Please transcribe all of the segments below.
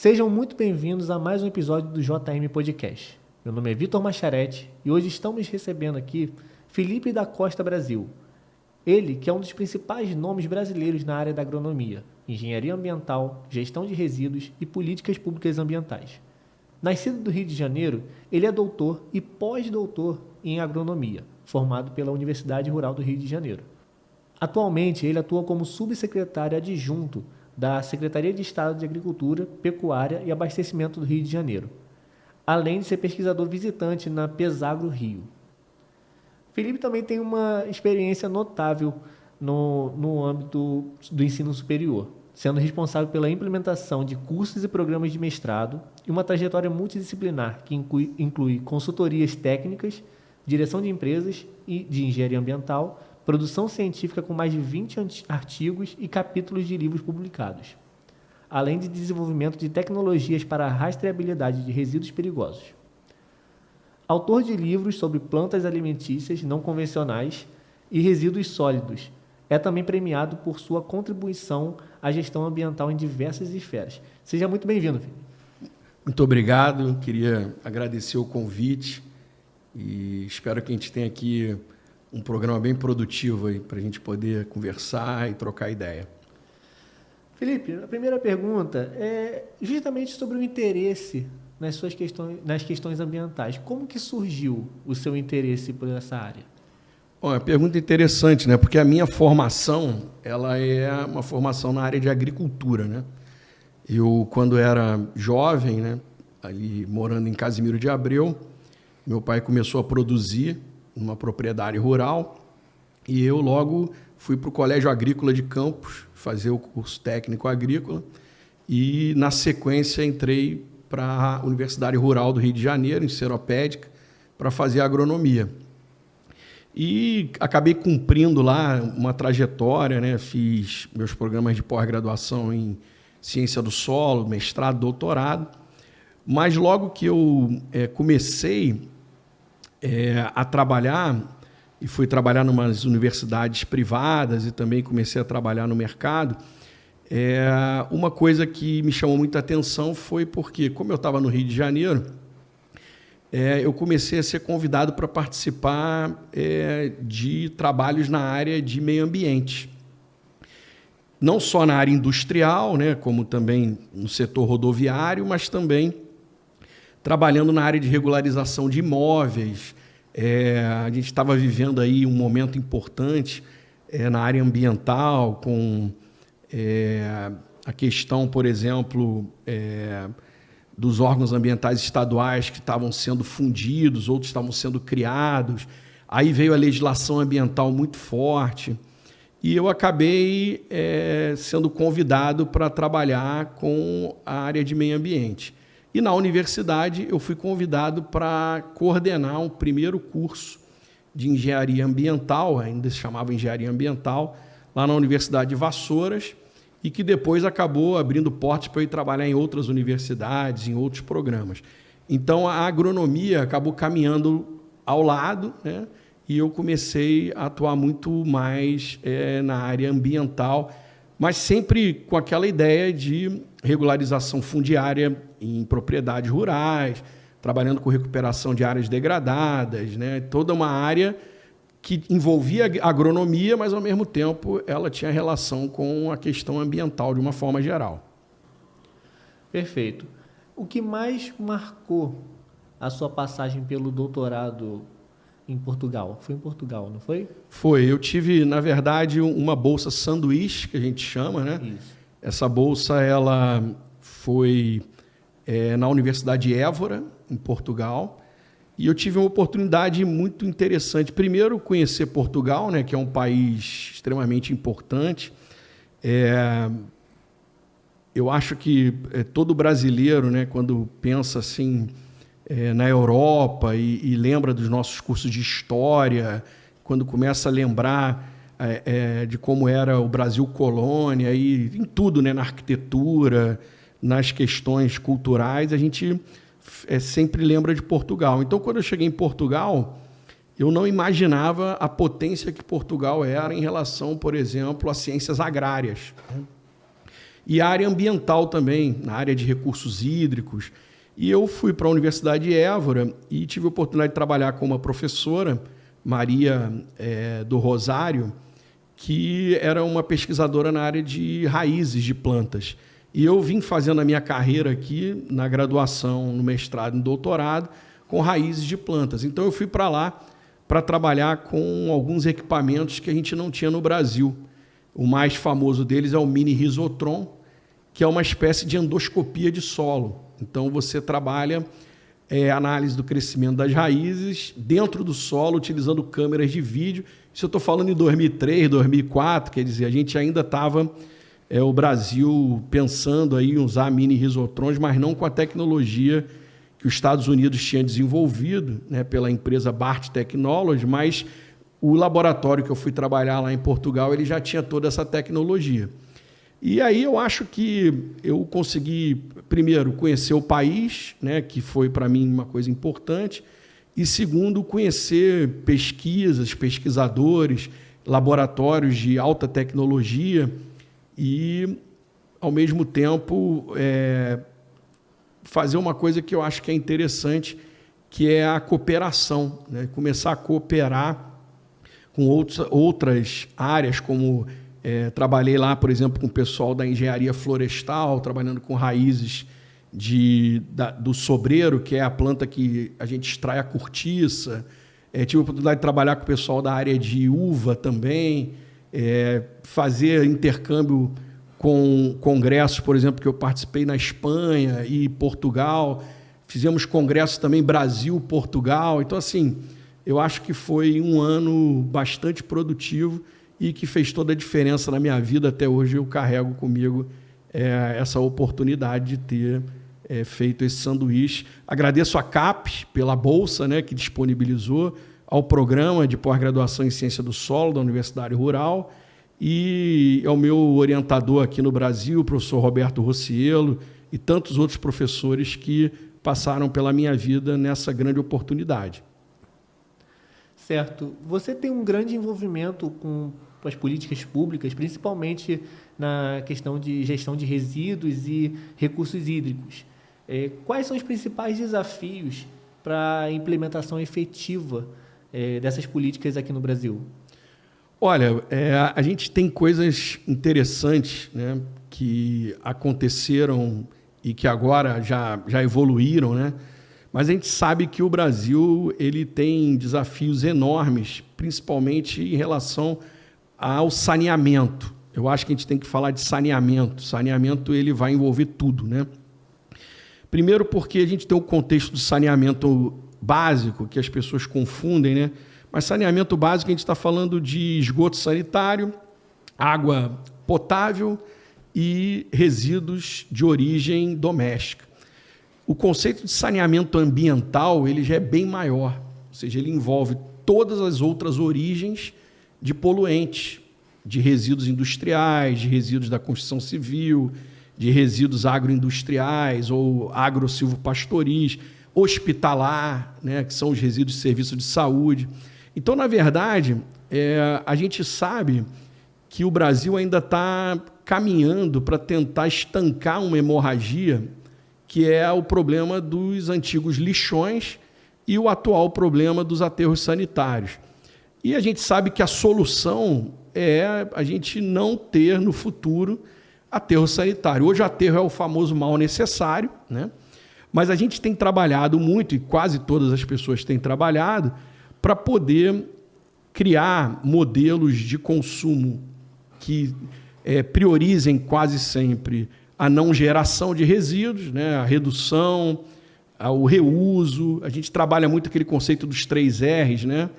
Sejam muito bem-vindos a mais um episódio do JM Podcast. Meu nome é Vitor Macharetti e hoje estamos recebendo aqui Felipe da Costa Brasil. Ele, que é um dos principais nomes brasileiros na área da agronomia, engenharia ambiental, gestão de resíduos e políticas públicas ambientais. Nascido do Rio de Janeiro, ele é doutor e pós-doutor em agronomia, formado pela Universidade Rural do Rio de Janeiro. Atualmente, ele atua como subsecretário adjunto da Secretaria de Estado de Agricultura, Pecuária e Abastecimento do Rio de Janeiro, além de ser pesquisador visitante na Pesagro Rio. Felipe também tem uma experiência notável no âmbito do ensino superior, sendo responsável pela implementação de cursos e programas de mestrado e uma trajetória multidisciplinar que inclui consultorias técnicas, direção de empresas e de engenharia ambiental, produção científica com mais de 20 artigos e capítulos de livros publicados, além de desenvolvimento de tecnologias para a rastreabilidade de resíduos perigosos. Autor de livros sobre plantas alimentícias não convencionais e resíduos sólidos, é também premiado por sua contribuição à gestão ambiental em diversas esferas. Seja muito bem-vindo, Felipe. Muito obrigado, queria agradecer o convite e espero que a gente tenha aqui um programa bem produtivo para a gente poder conversar e trocar ideia. Felipe, a primeira pergunta é justamente sobre o interesse nas questões ambientais. Como que surgiu o seu interesse por essa área? Bom, é uma pergunta interessante, né? Porque a minha formação ela é uma formação na área de agricultura, né? Eu, quando era jovem, né, ali morando em Casimiro de Abreu, meu pai começou a produzir numa propriedade rural e eu logo fui para o Colégio Agrícola de Campos fazer o curso técnico agrícola e, na sequência, entrei para a Universidade Rural do Rio de Janeiro, em Seropédica, para fazer agronomia. E acabei cumprindo lá uma trajetória, né? Fiz meus programas de pós-graduação em ciência do solo, mestrado, doutorado, mas logo que eu comecei a trabalhar, e fui trabalhar em umas universidades privadas e também comecei a trabalhar no mercado, uma coisa que me chamou muita atenção foi porque, como eu estava no Rio de Janeiro, eu comecei a ser convidado para participar de trabalhos na área de meio ambiente. Não só na área industrial, né, como também no setor rodoviário, mas também trabalhando na área de regularização de imóveis. A gente estava vivendo aí um momento importante na área ambiental, com a questão, por exemplo, dos órgãos ambientais estaduais que estavam sendo fundidos, outros estavam sendo criados. Aí veio a legislação ambiental muito forte e eu acabei sendo convidado para trabalhar com a área de meio ambiente. E na universidade eu fui convidado para coordenar um primeiro curso de engenharia ambiental, ainda se chamava engenharia ambiental, lá na Universidade de Vassouras, e que depois acabou abrindo portas para eu ir trabalhar em outras universidades, em outros programas. Então, a agronomia acabou caminhando ao lado, né? E eu comecei a atuar muito mais na área ambiental, mas sempre com aquela ideia de regularização fundiária em propriedades rurais, trabalhando com recuperação de áreas degradadas, né? Toda uma área que envolvia agronomia, mas, ao mesmo tempo, ela tinha relação com a questão ambiental, de uma forma geral. Perfeito. O que mais marcou a sua passagem pelo doutorado em Portugal? Foi em Portugal, não foi? Foi. Eu tive, na verdade, uma bolsa sanduíche, que a gente chama, né? Isso. Essa bolsa ela foi na Universidade de Évora, em Portugal, e eu tive uma oportunidade muito interessante. Primeiro, conhecer Portugal, né, que é um país extremamente importante. Eu acho que todo brasileiro, né, quando pensa assim, na Europa e lembra dos nossos cursos de história, quando começa a lembrar de como era o Brasil colônia, e em tudo, né, na arquitetura, nas questões culturais, a gente sempre lembra de Portugal. Então, quando eu cheguei em Portugal, eu não imaginava a potência que Portugal era em relação, por exemplo, às ciências agrárias. e a área ambiental também, na área de recursos hídricos. E eu fui para a Universidade de Évora e tive a oportunidade de trabalhar com uma professora, Maria do Rosário, que era uma pesquisadora na área de raízes de plantas. E eu vim fazendo a minha carreira aqui na graduação, no mestrado e no doutorado, com raízes de plantas. Então, eu fui para lá para trabalhar com alguns equipamentos que a gente não tinha no Brasil. O mais famoso deles é o mini risotron, que é uma espécie de endoscopia de solo. Então, você trabalha análise do crescimento das raízes dentro do solo, utilizando câmeras de vídeo. Isso eu estou falando em 2003, 2004, quer dizer, a gente ainda estava, o Brasil, pensando aí em usar mini risotrons, mas não com a tecnologia que os Estados Unidos tinham desenvolvido, né, pela empresa BART Technology, mas o laboratório que eu fui trabalhar lá em Portugal, ele já tinha toda essa tecnologia. E aí eu acho que eu consegui, primeiro, conhecer o país, né, que foi para mim uma coisa importante, e segundo, conhecer pesquisas, pesquisadores, laboratórios de alta tecnologia e, ao mesmo tempo, fazer uma coisa que eu acho que é interessante, que é a cooperação, né? Começar a cooperar com outras áreas, como trabalhei lá, por exemplo, com o pessoal da engenharia florestal, trabalhando com raízes do sobreiro, que é a planta que a gente extrai a cortiça. Tive a oportunidade de trabalhar com o pessoal da área de uva também, fazer intercâmbio com congressos, por exemplo, que eu participei na Espanha e Portugal. Fizemos congressos também Brasil, Portugal. Então, assim, eu acho que foi um ano bastante produtivo e que fez toda a diferença na minha vida. Até hoje eu carrego comigo essa oportunidade de ter feito esse sanduíche. Agradeço a CAPES pela bolsa, né, que disponibilizou, ao programa de pós-graduação em Ciência do Solo da Universidade Rural e ao meu orientador aqui no Brasil, o professor Roberto Rossiello, e tantos outros professores que passaram pela minha vida nessa grande oportunidade. Certo. Você tem um grande envolvimento com as políticas públicas, principalmente na questão de gestão de resíduos e recursos hídricos. Quais são os principais desafios para a implementação efetiva dessas políticas aqui no Brasil? Olha, a gente tem coisas interessantes, né, que aconteceram e que agora já evoluíram, né? Mas a gente sabe que o Brasil ele tem desafios enormes, principalmente em relação ao saneamento. Eu acho que a gente tem que falar de saneamento. Saneamento ele vai envolver tudo, né? Primeiro porque a gente tem o contexto do saneamento básico, que as pessoas confundem, né? Mas saneamento básico a gente está falando de esgoto sanitário, água potável e resíduos de origem doméstica. O conceito de saneamento ambiental ele já é bem maior, ou seja, ele envolve todas as outras origens de poluentes, de resíduos industriais, de resíduos da construção civil, de resíduos agroindustriais ou agro-silvopastoris, hospitalar, né, que são os resíduos de serviço de saúde. Então, na verdade, a gente sabe que o Brasil ainda está caminhando para tentar estancar uma hemorragia que é o problema dos antigos lixões e o atual problema dos aterros sanitários. E a gente sabe que a solução é a gente não ter no futuro aterro sanitário. Hoje o aterro é o famoso mal necessário, né? Mas a gente tem trabalhado muito, e quase todas as pessoas têm trabalhado, para poder criar modelos de consumo que priorizem quase sempre a não geração de resíduos, né? A redução, o reuso. A gente trabalha muito aquele conceito dos 3 R's, né?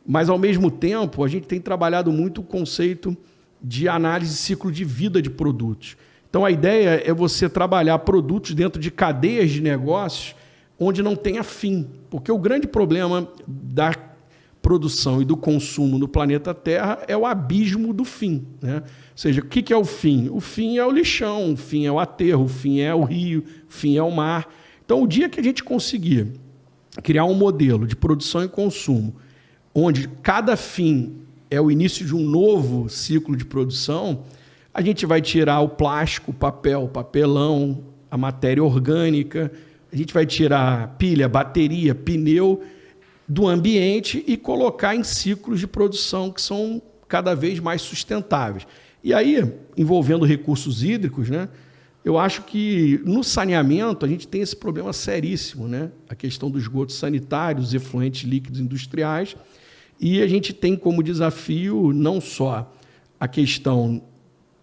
Mas, ao mesmo tempo, a gente tem trabalhado muito o conceito de análise de ciclo de vida de produtos. Então, a ideia é você trabalhar produtos dentro de cadeias de negócios onde não tenha fim. Porque o grande problema da produção e do consumo no planeta Terra é o abismo do fim, né? Ou seja, o que é o fim? O fim é o lixão, o fim é o aterro, o fim é o rio, o fim é o mar. Então, o dia que a gente conseguir criar um modelo de produção e consumo onde cada fim é o início de um novo ciclo de produção, A gente vai tirar o plástico, o papel, o papelão, a matéria orgânica, a gente vai tirar pilha, bateria, pneu do ambiente e colocar em ciclos de produção que são cada vez mais sustentáveis. E aí, envolvendo recursos hídricos, né, eu acho que no saneamento a gente tem esse problema seríssimo, né, a questão dos esgotos sanitários, os efluentes líquidos industriais, e a gente tem como desafio não só a questão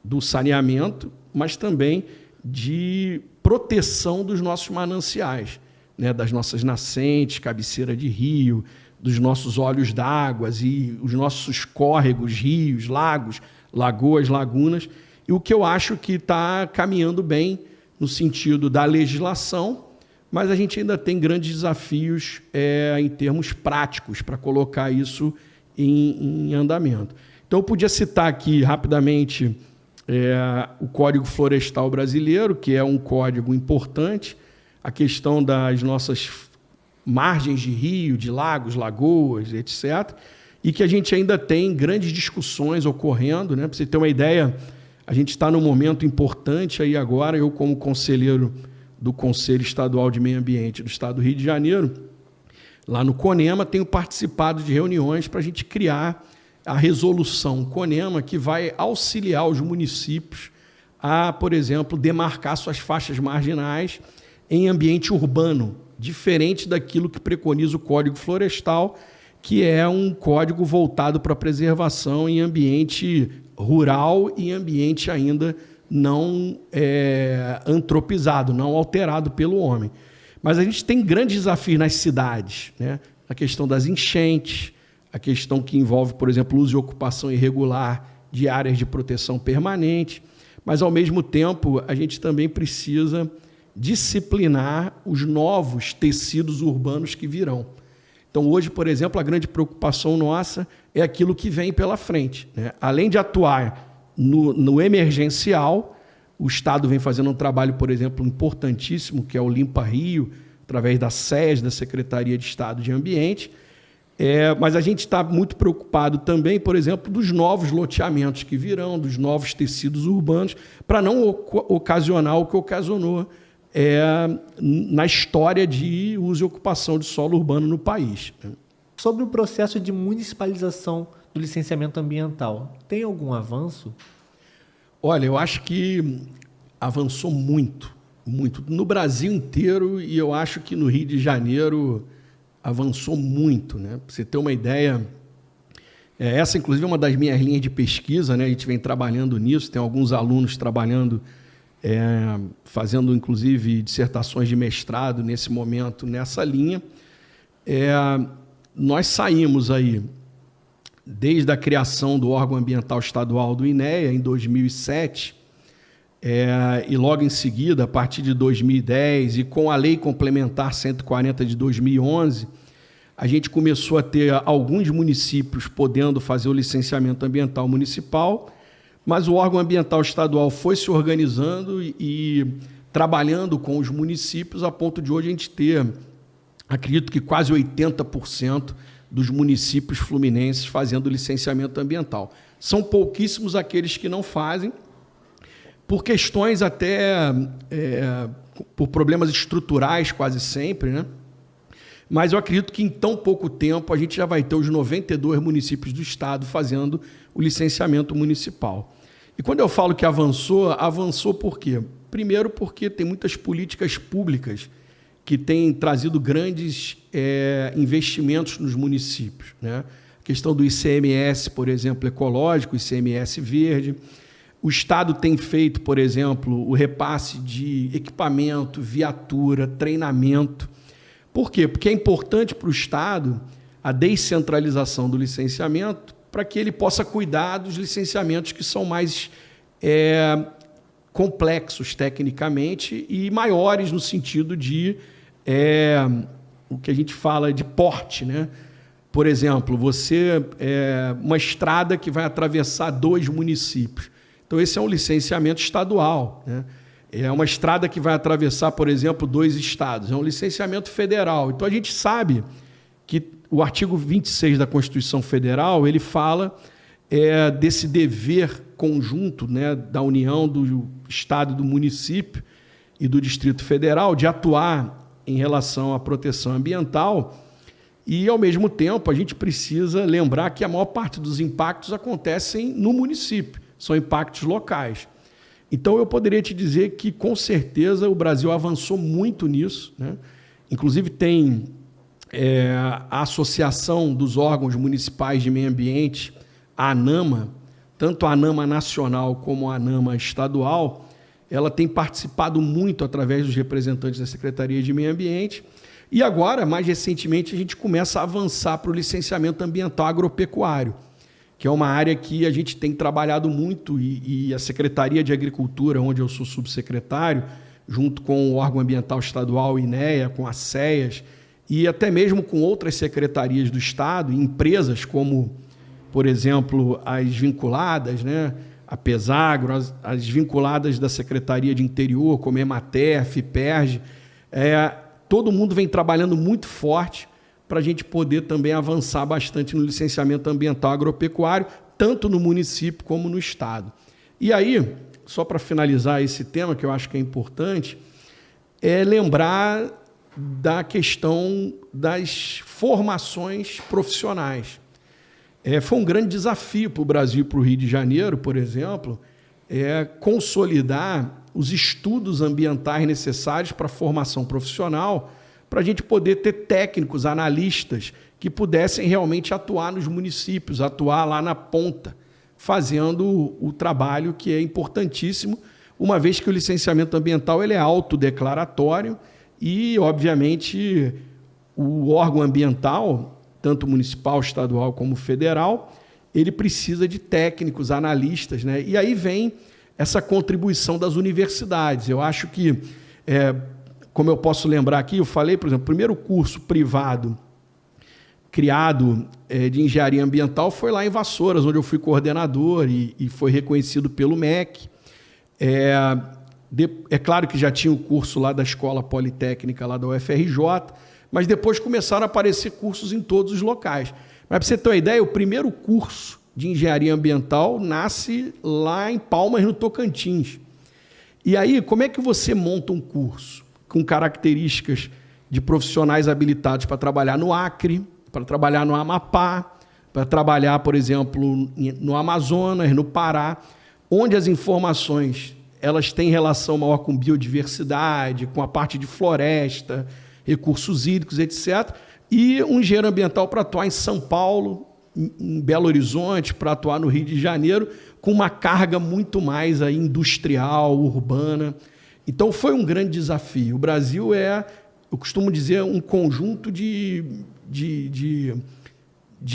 do saneamento, mas também de proteção dos nossos mananciais, né, das nossas nascentes, cabeceira de rio, dos nossos olhos d'água e os nossos córregos, rios, lagos, lagoas, lagunas. E o que eu acho que está caminhando bem no sentido da legislação, mas a gente ainda tem grandes desafios em termos práticos para colocar isso em andamento. Então, eu podia citar aqui rapidamente o Código Florestal Brasileiro, que é um código importante, a questão das nossas margens de rio, de lagos, lagoas, etc., e que a gente ainda tem grandes discussões ocorrendo, né? Para você ter uma ideia, a gente está num momento importante aí agora, eu como conselheiro do Conselho Estadual de Meio Ambiente do Estado do Rio de Janeiro, lá no CONEMA, tenho participado de reuniões para a gente criar a resolução CONEMA, que vai auxiliar os municípios a, por exemplo, demarcar suas faixas marginais em ambiente urbano, diferente daquilo que preconiza o Código Florestal, que é um código voltado para a preservação em ambiente rural e ambiente ainda não antropizado, não alterado pelo homem. Mas a gente tem grandes desafios nas cidades, né? A questão das enchentes, a questão que envolve, por exemplo, uso e ocupação irregular de áreas de proteção permanente, mas, ao mesmo tempo, a gente também precisa disciplinar os novos tecidos urbanos que virão. Então, hoje, por exemplo, a grande preocupação nossa é aquilo que vem pela frente, né? Além de atuar no emergencial, o Estado vem fazendo um trabalho, por exemplo, importantíssimo, que é o Limpa Rio, através da SES, da Secretaria de Estado de Ambiente, mas a gente está muito preocupado também, por exemplo, dos novos loteamentos que virão, dos novos tecidos urbanos, para não ocasionar o que ocasionou na história de uso e ocupação de solo urbano no país. Sobre o processo de municipalização do licenciamento ambiental, tem algum avanço? Olha, eu acho que avançou muito, muito. No Brasil inteiro, e eu acho que no Rio de Janeiro avançou muito, né? Para você ter uma ideia, essa, inclusive, é uma das minhas linhas de pesquisa, né? A gente vem trabalhando nisso, tem alguns alunos trabalhando, fazendo, inclusive, dissertações de mestrado nesse momento, nessa linha. Nós saímos aí, desde a criação do órgão ambiental estadual do INEA, em 2007, e logo em seguida, a partir de 2010, e com a Lei Complementar 140 de 2011, a gente começou a ter alguns municípios podendo fazer o licenciamento ambiental municipal, mas o órgão ambiental estadual foi se organizando e trabalhando com os municípios, a ponto de hoje a gente ter, acredito que quase 80% dos municípios fluminenses fazendo licenciamento ambiental. São pouquíssimos aqueles que não fazem, por questões até, por problemas estruturais quase sempre, né? Mas eu acredito que em tão pouco tempo a gente já vai ter os 92 municípios do estado fazendo o licenciamento municipal. E quando eu falo que avançou, avançou por quê? Primeiro porque tem muitas políticas públicas que têm trazido grandes investimentos nos municípios, né? A questão do ICMS, por exemplo, ecológico, ICMS verde. O Estado tem feito, por exemplo, o repasse de equipamento, viatura, treinamento. Por quê? Porque é importante para o Estado a descentralização do licenciamento para que ele possa cuidar dos licenciamentos que são mais complexos tecnicamente e maiores no sentido de o que a gente fala de porte, né? Por exemplo, uma estrada que vai atravessar 2 municípios. Então, esse é um licenciamento estadual, né? É uma estrada que vai atravessar, por exemplo, 2 estados. É um licenciamento federal. Então, a gente sabe que o artigo 26 da Constituição Federal, ele fala desse dever conjunto, né, da União, do Estado, do município e do Distrito Federal de atuar em relação à proteção ambiental e, ao mesmo tempo, a gente precisa lembrar que a maior parte dos impactos acontecem no município, são impactos locais. Então, eu poderia te dizer que, com certeza, o Brasil avançou muito nisso, né? Inclusive, tem a Associação dos Órgãos Municipais de Meio Ambiente, a ANAMA, tanto a ANAMA nacional como a ANAMA estadual, ela tem participado muito através dos representantes da Secretaria de Meio Ambiente. E agora, mais recentemente, a gente começa a avançar para o licenciamento ambiental agropecuário, que é uma área que a gente tem trabalhado muito e a Secretaria de Agricultura, onde eu sou subsecretário, junto com o órgão ambiental estadual, o INEA, com a SEAS, e até mesmo com outras secretarias do Estado, empresas como, por exemplo, as vinculadas, né, a Pesagro, as vinculadas da Secretaria de Interior, como Emater, FIPERJ, todo mundo vem trabalhando muito forte para a gente poder também avançar bastante no licenciamento ambiental agropecuário, tanto no município como no Estado. E aí, só para finalizar esse tema, que eu acho que é importante, é lembrar da questão das formações profissionais. Foi um grande desafio para o Brasil e para o Rio de Janeiro, por exemplo, consolidar os estudos ambientais necessários para a formação profissional, para a gente poder ter técnicos, analistas, que pudessem realmente atuar nos municípios, atuar lá na ponta, fazendo o trabalho que é importantíssimo, uma vez que o licenciamento ambiental ele é autodeclaratório e, obviamente, o órgão ambiental, tanto municipal, estadual como federal, ele precisa de técnicos, analistas, né? E aí vem essa contribuição das universidades. Eu acho que, como eu posso lembrar aqui, eu falei, por exemplo, o primeiro curso privado criado de engenharia ambiental foi lá em Vassouras, onde eu fui coordenador e foi reconhecido pelo MEC. É claro que já tinha o curso lá da Escola Politécnica, lá da UFRJ, mas depois começaram a aparecer cursos em todos os locais. Mas, para você ter uma ideia, o primeiro curso de engenharia ambiental nasce lá em Palmas, no Tocantins. E aí, como é que você monta um curso com características de profissionais habilitados para trabalhar no Acre, para trabalhar no Amapá, para trabalhar, por exemplo, no Amazonas, no Pará, onde as informações elas têm relação maior com biodiversidade, com a parte de floresta, recursos hídricos, etc., e um engenheiro ambiental para atuar em São Paulo, em Belo Horizonte, para atuar no Rio de Janeiro, com uma carga muito mais aí industrial, urbana. Então, foi um grande desafio. O Brasil eu costumo dizer, um conjunto de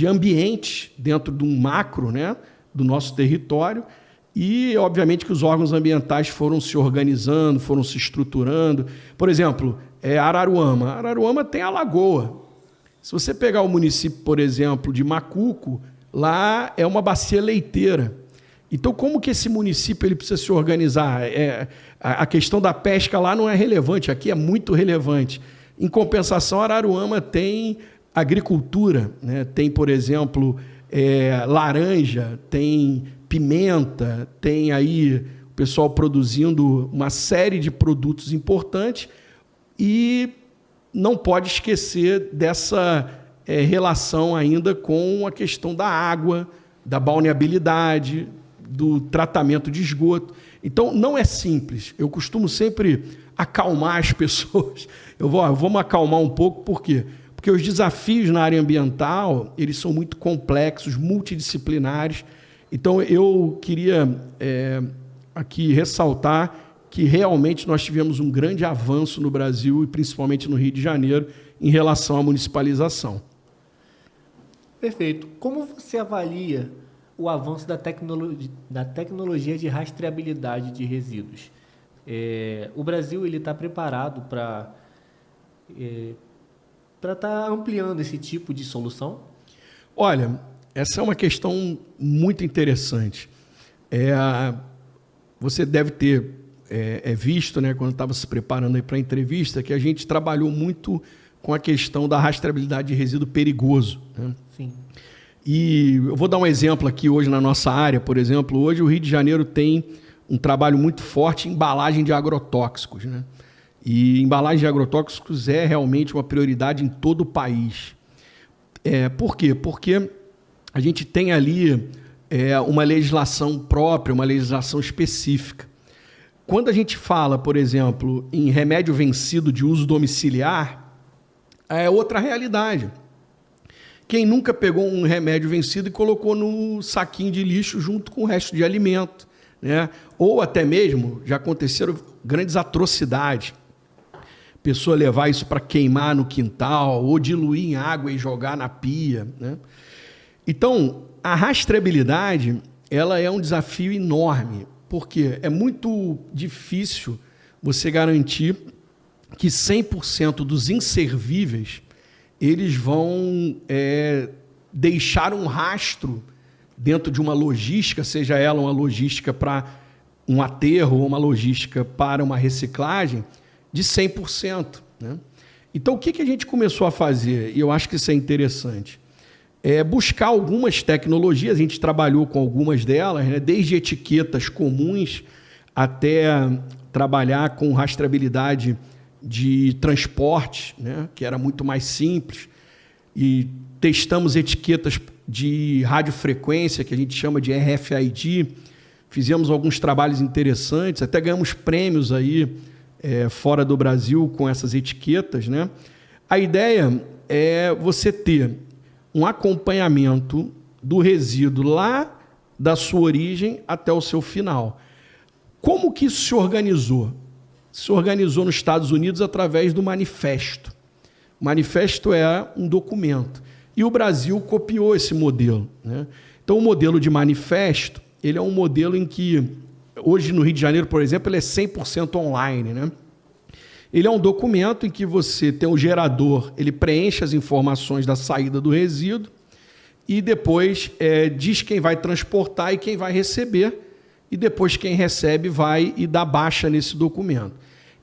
ambientes dentro de um macro, né, do nosso território, e, obviamente, que os órgãos ambientais foram se organizando, foram se estruturando. Por exemplo, Araruama. Araruama tem a lagoa. Se você pegar o município, por exemplo, de Macuco, lá é uma bacia leiteira. Então, como que esse município ele precisa se organizar? A questão da pesca lá não é relevante, aqui é muito relevante. Em compensação, Araruama tem agricultura, né? Tem, por exemplo, laranja, tem pimenta, tem aí o pessoal produzindo uma série de produtos importantes e não pode esquecer dessa relação ainda com a questão da água, da balneabilidade, do tratamento de esgoto. Então, não é simples. Eu costumo sempre acalmar as pessoas. Vamos acalmar um pouco, por quê? Porque os desafios na área ambiental eles são muito complexos, multidisciplinares. Então, eu queria aqui ressaltar que realmente nós tivemos um grande avanço no Brasil e principalmente no Rio de Janeiro em relação à municipalização. Perfeito. Como você avalia o avanço da tecnologia de rastreabilidade de resíduos? O Brasil está preparado para estar ampliando esse tipo de solução? Olha, essa é uma questão muito interessante. Você deve ter visto, né, quando estava se preparando para a entrevista, que a gente trabalhou muito com a questão da rastreabilidade de resíduo perigoso, né? Sim. E eu vou dar um exemplo aqui hoje na nossa área, por exemplo. Hoje o Rio de Janeiro tem um trabalho muito forte em embalagem de agrotóxicos, né? E embalagem de agrotóxicos é realmente uma prioridade em todo o país. Por quê? Porque a gente tem ali uma legislação própria, uma legislação específica. Quando a gente fala, por exemplo, em remédio vencido de uso domiciliar, é outra realidade. Quem nunca pegou um remédio vencido e colocou no saquinho de lixo junto com o resto de alimento, né? Ou até mesmo, já aconteceram grandes atrocidades. Pessoa levar isso para queimar no quintal, ou diluir em água e jogar na pia, né? Então, a rastreabilidade, ela é um desafio enorme, porque é muito difícil você garantir que 100% dos inservíveis eles vão deixar um rastro dentro de uma logística, seja ela uma logística para um aterro ou uma logística para uma reciclagem, de 100%. Né? Então, o que a gente começou a fazer? E eu acho que isso é interessante. Buscar algumas tecnologias, a gente trabalhou com algumas delas, né? Desde etiquetas comuns até trabalhar com rastreabilidade de transporte, né? Que era muito mais simples, e testamos etiquetas de radiofrequência, que a gente chama de RFID, fizemos alguns trabalhos interessantes, até ganhamos prêmios aí fora do Brasil com essas etiquetas, né? A ideia é você ter um acompanhamento do resíduo lá da sua origem até o seu final. Como que isso se organizou? Se organizou nos Estados Unidos através do manifesto. O manifesto é um documento. E o Brasil copiou esse modelo, né? Então, o modelo de manifesto, ele é um modelo em que, hoje no Rio de Janeiro, por exemplo, ele é 100% online, né? Ele é um documento em que você tem um gerador, ele preenche as informações da saída do resíduo e depois diz quem vai transportar e quem vai receber, e depois quem recebe vai e dá baixa nesse documento.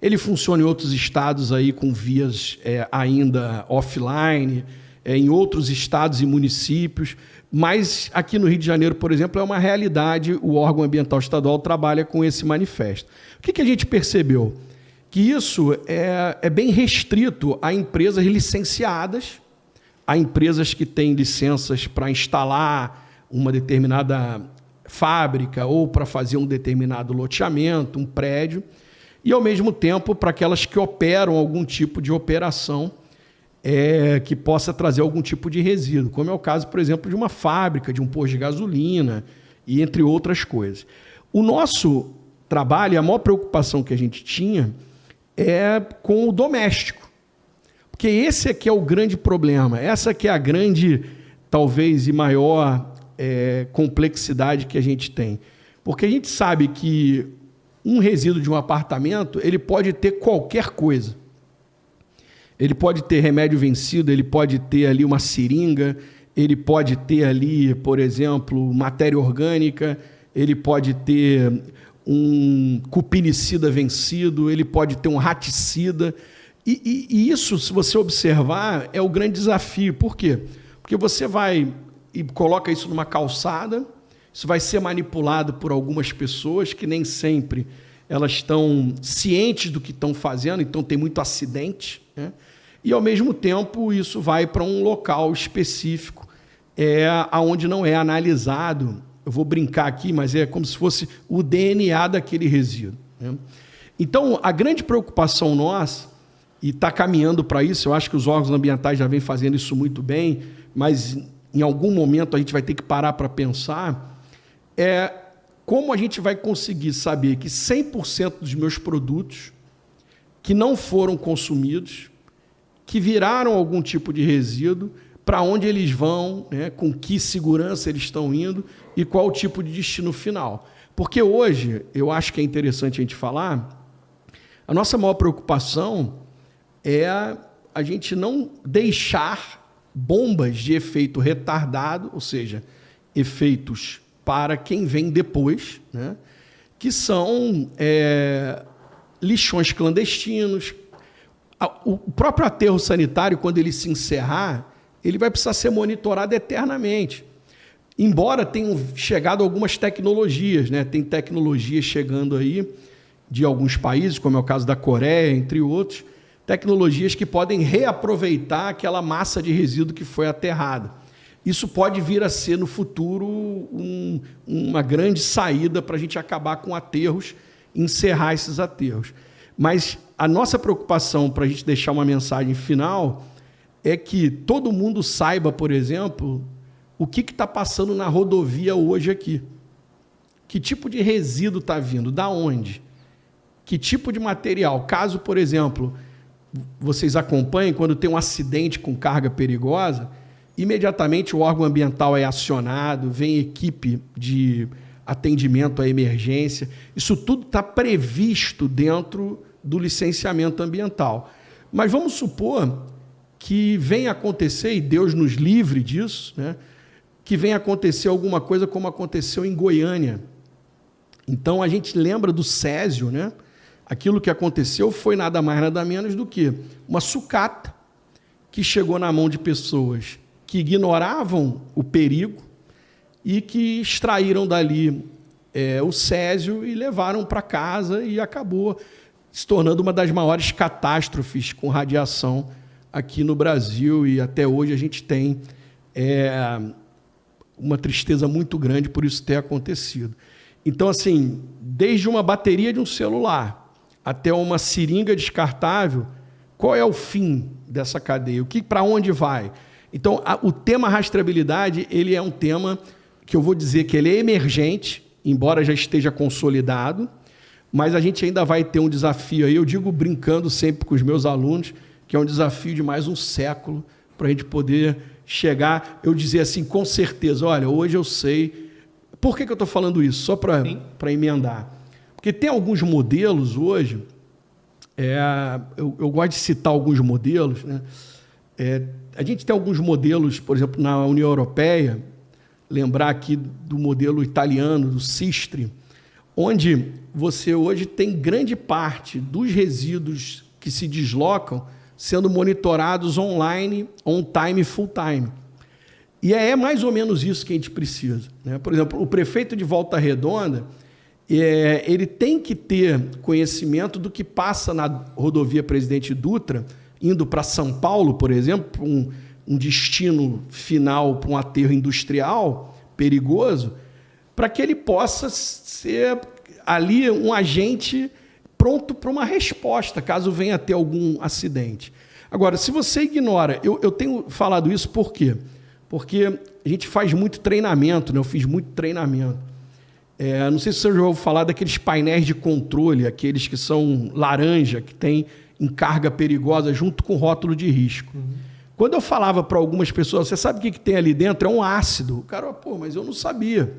Ele funciona em outros estados aí com vias ainda offline, em outros estados e municípios, mas aqui no Rio de Janeiro, por exemplo, é uma realidade, o órgão ambiental estadual trabalha com esse manifesto. O que a gente percebeu? Que isso é bem restrito a empresas licenciadas, a empresas que têm licenças para instalar uma determinada fábrica ou para fazer um determinado loteamento, um prédio, e, ao mesmo tempo, para aquelas que operam algum tipo de operação que possa trazer algum tipo de resíduo, como é o caso, por exemplo, de uma fábrica, de um posto de gasolina, e entre outras coisas. O nosso trabalho, a maior preocupação que a gente tinha é com o doméstico, porque esse aqui é o grande problema, essa aqui é a grande, talvez, e maior complexidade que a gente tem, porque a gente sabe que um resíduo de um apartamento, ele pode ter qualquer coisa, ele pode ter remédio vencido, ele pode ter ali uma seringa, ele pode ter ali, por exemplo, matéria orgânica, ele pode ter um cupinicida vencido, ele pode ter um raticida. E isso, se você observar, é o grande desafio. Por quê? Porque você vai e coloca isso numa calçada, isso vai ser manipulado por algumas pessoas que nem sempre elas estão cientes do que estão fazendo, então tem muito acidente, né? E, ao mesmo tempo, isso vai para um local específico, onde não é analisado. Eu vou brincar aqui, mas é como se fosse o DNA daquele resíduo, né? Então, a grande preocupação nossa, e está caminhando para isso, eu acho que os órgãos ambientais já vêm fazendo isso muito bem, mas em algum momento a gente vai ter que parar para pensar, como a gente vai conseguir saber que 100% dos meus produtos que não foram consumidos, que viraram algum tipo de resíduo, para onde eles vão, né, com que segurança eles estão indo e qual o tipo de destino final. Porque hoje, eu acho que é interessante a gente falar, a nossa maior preocupação é a gente não deixar bombas de efeito retardado, ou seja, efeitos para quem vem depois, né, que são lixões clandestinos. O próprio aterro sanitário, quando ele se encerrar, ele vai precisar ser monitorado eternamente. embora tenham chegado algumas tecnologias, né? Tem tecnologias chegando aí de alguns países, como é o caso da Coreia, entre outros, tecnologias que podem reaproveitar aquela massa de resíduo que foi aterrada. Isso pode vir a ser, no futuro, uma grande saída para a gente acabar com aterros, encerrar esses aterros. Mas a nossa preocupação, para a gente deixar uma mensagem final, é que todo mundo saiba, por exemplo, o que está passando na rodovia hoje aqui. Que tipo de resíduo está vindo? Da onde? Que tipo de material? Caso, por exemplo, vocês acompanhem, quando tem um acidente com carga perigosa, imediatamente o órgão ambiental é acionado, vem equipe de atendimento à emergência. Isso tudo está previsto dentro do licenciamento ambiental. Mas vamos supor que venha acontecer, e Deus nos livre disso, né, que venha acontecer alguma coisa como aconteceu em Goiânia. Então, a gente lembra do Césio, né? Aquilo que aconteceu foi nada mais, nada menos do que uma sucata que chegou na mão de pessoas que ignoravam o perigo e que extraíram dali o césio e levaram para casa, e acabou se tornando uma das maiores catástrofes com radiação aqui no Brasil, e até hoje a gente tem uma tristeza muito grande por isso ter acontecido. Então, assim, desde uma bateria de um celular até uma seringa descartável, qual é o fim dessa cadeia? Para onde vai? Então, o tema rastreabilidade, ele é um tema que eu vou dizer que ele é emergente, embora já esteja consolidado, mas a gente ainda vai ter um desafio aí, eu digo brincando sempre com os meus alunos, que é um desafio de mais um século para a gente poder chegar, eu dizer assim, com certeza, olha, hoje eu sei. Por que eu estou falando isso? Só para emendar. Porque tem alguns modelos hoje, eu gosto de citar alguns modelos, né? A gente tem alguns modelos, por exemplo, na União Europeia, lembrar aqui do modelo italiano, do SISTRI, onde você hoje tem grande parte dos resíduos que se deslocam sendo monitorados online, on-time e full-time. E é mais ou menos isso que a gente precisa, né? Por exemplo, o prefeito de Volta Redonda, ele tem que ter conhecimento do que passa na rodovia Presidente Dutra, indo para São Paulo, por exemplo, um destino final para um aterro industrial perigoso, para que ele possa ser ali um agente pronto para uma resposta, caso venha a ter algum acidente. Agora, se você ignora, eu tenho falado isso por quê? Porque a gente faz muito treinamento, né? Eu fiz muito treinamento. Não sei se você já ouviu falar daqueles painéis de controle, aqueles que são laranja, que tem em carga perigosa junto com rótulo de risco. Uhum. Quando eu falava para algumas pessoas, você sabe o que tem ali dentro? É um ácido. O cara, mas eu não sabia.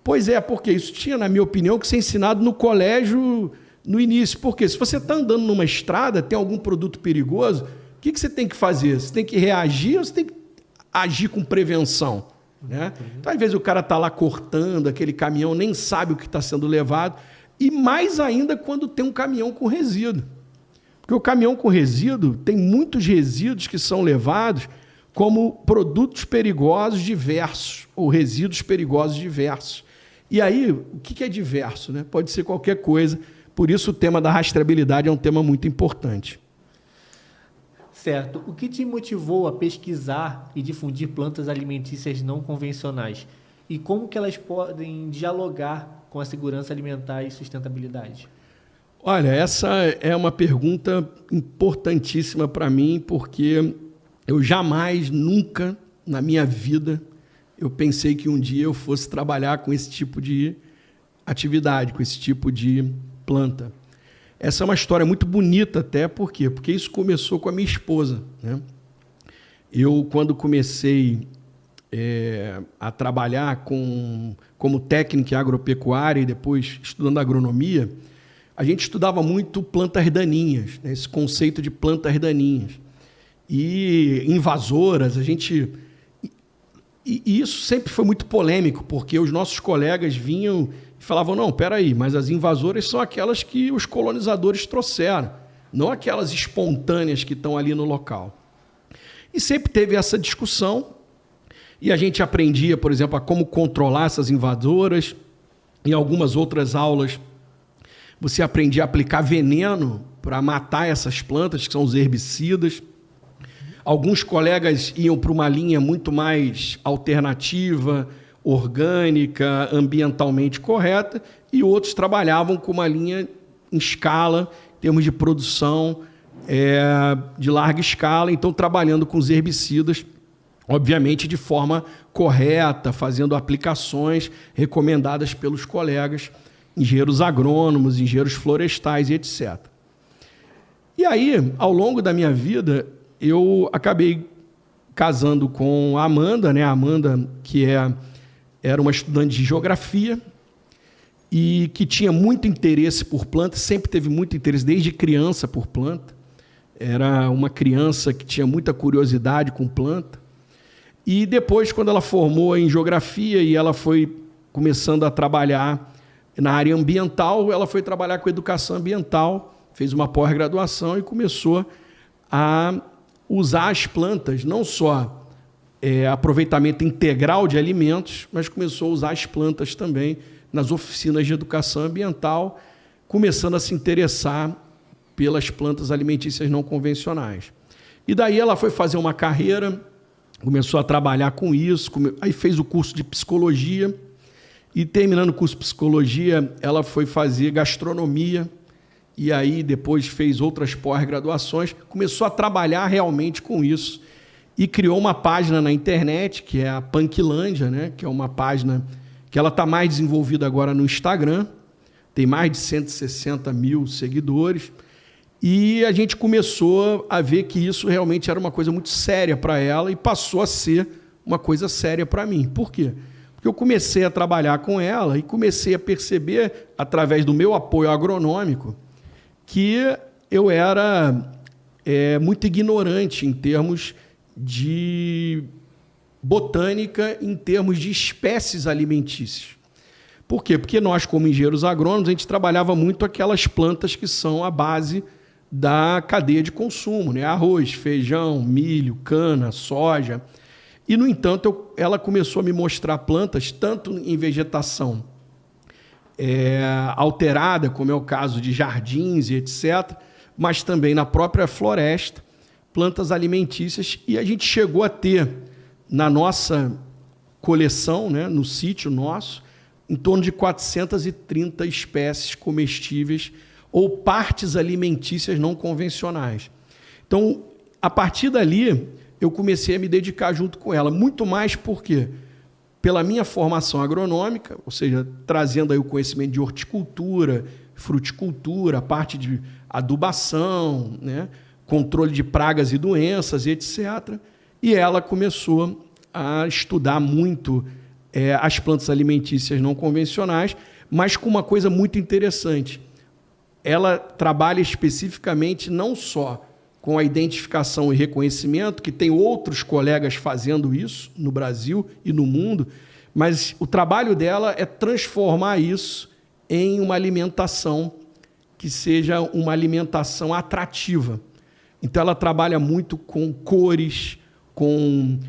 Pois é, porque isso tinha, na minha opinião, que ser ensinado no colégio no início. Porque se você está andando numa estrada, tem algum produto perigoso, o que você tem que fazer? Você tem que reagir ou você tem que agir com prevenção? Né? Então, às vezes o cara está lá cortando aquele caminhão, nem sabe o que está sendo levado, e mais ainda quando tem um caminhão com resíduo. Porque o caminhão com resíduo, tem muitos resíduos que são levados como produtos perigosos diversos, ou resíduos perigosos diversos. E aí, o que é diverso? Né? Pode ser qualquer coisa, por isso o tema da rastreabilidade é um tema muito importante. Certo. O que te motivou a pesquisar e difundir plantas alimentícias não convencionais? E como que elas podem dialogar com a segurança alimentar e sustentabilidade? Olha, essa é uma pergunta importantíssima para mim, porque eu jamais, nunca na minha vida, eu pensei que um dia eu fosse trabalhar com esse tipo de atividade, com esse tipo de planta. Essa é uma história muito bonita até, por quê? Porque isso começou com a minha esposa, né? Eu, quando comecei a trabalhar como técnico em agropecuária e depois estudando agronomia, a gente estudava muito plantas daninhas, né? Esse conceito de plantas daninhas. E invasoras, E isso sempre foi muito polêmico, porque os nossos colegas vinham e falavam, não, peraí, mas as invasoras são aquelas que os colonizadores trouxeram, não aquelas espontâneas que estão ali no local. E sempre teve essa discussão, E a gente aprendia, por exemplo, a como controlar essas invasoras. Em algumas outras aulas, você aprendia a aplicar veneno para matar essas plantas, que são os herbicidas. Alguns colegas iam para uma linha muito mais alternativa, orgânica, ambientalmente correta, e outros trabalhavam com uma linha em escala, em termos de produção de larga escala, então trabalhando com os herbicidas, obviamente de forma correta, fazendo aplicações recomendadas pelos colegas, engenheiros agrônomos, engenheiros florestais e etc. E aí, ao longo da minha vida, eu acabei casando com a Amanda, né? A Amanda, que era uma estudante de geografia e que tinha muito interesse por plantas, sempre teve muito interesse desde criança por planta. Era uma criança que tinha muita curiosidade com planta. E depois, quando ela formou em geografia e ela foi começando a trabalhar na área ambiental, ela foi trabalhar com educação ambiental, fez uma pós-graduação e começou a usar as plantas, não só aproveitamento integral de alimentos, mas começou a usar as plantas também nas oficinas de educação ambiental, começando a se interessar pelas plantas alimentícias não convencionais. E daí ela foi fazer uma carreira, começou a trabalhar com isso, aí fez o curso de psicologia, e terminando o curso de psicologia, ela foi fazer gastronomia, e aí depois fez outras pós-graduações, começou a trabalhar realmente com isso, e criou uma página na internet, que é a Punklândia, né? Que é uma página que ela está mais desenvolvida agora no Instagram, tem mais de 160 mil seguidores, e a gente começou a ver que isso realmente era uma coisa muito séria para ela e passou a ser uma coisa séria para mim. Por quê? Porque eu comecei a trabalhar com ela e comecei a perceber, através do meu apoio agronômico, que eu era muito ignorante em termos de botânica, em termos de espécies alimentícias. Por quê? Porque nós, como engenheiros agrônomos, a gente trabalhava muito aquelas plantas que são a base da cadeia de consumo, né? Arroz, feijão, milho, cana, soja. E, no entanto, ela começou a me mostrar plantas, tanto em vegetação alterada, como é o caso de jardins e etc., mas também na própria floresta, plantas alimentícias. E a gente chegou a ter, na nossa coleção, né, no sítio nosso, em torno de 430 espécies comestíveis ou partes alimentícias não convencionais. Então, a partir dali, eu comecei a me dedicar junto com ela, muito mais porque, pela minha formação agronômica, ou seja, trazendo aí o conhecimento de horticultura, fruticultura, a parte de adubação, né, controle de pragas e doenças, etc. E ela começou a estudar muito as plantas alimentícias não convencionais, mas com uma coisa muito interessante. Ela trabalha especificamente não só com a identificação e reconhecimento, que tem outros colegas fazendo isso no Brasil e no mundo, mas o trabalho dela é transformar isso em uma alimentação que seja uma alimentação atrativa. Então, ela trabalha muito com cores, com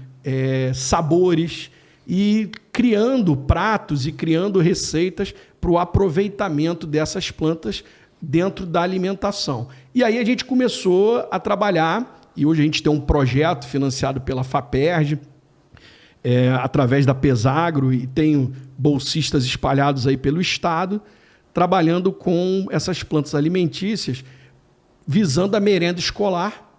sabores e criando pratos e criando receitas para o aproveitamento dessas plantas dentro da alimentação. E aí a gente começou a trabalhar, e hoje a gente tem um projeto financiado pela FAPERJ, através da Pesagro, e tem bolsistas espalhados aí pelo Estado, trabalhando com essas plantas alimentícias, visando a merenda escolar,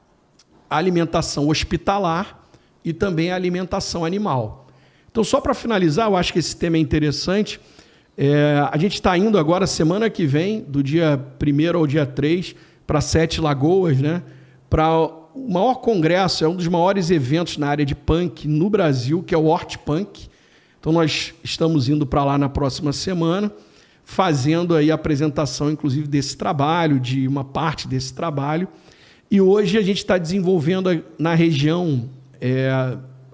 a alimentação hospitalar e também a alimentação animal. Então, só para finalizar, eu acho que esse tema é interessante. A gente está indo agora, semana que vem, do dia 1º ao dia 3, para 7 Lagoas, né? Para o maior congresso, é um dos maiores eventos na área de punk no Brasil, que é o Hortipunk. Então, nós estamos indo para lá na próxima semana, fazendo aí a apresentação, inclusive, desse trabalho, de uma parte desse trabalho. E hoje a gente está desenvolvendo na região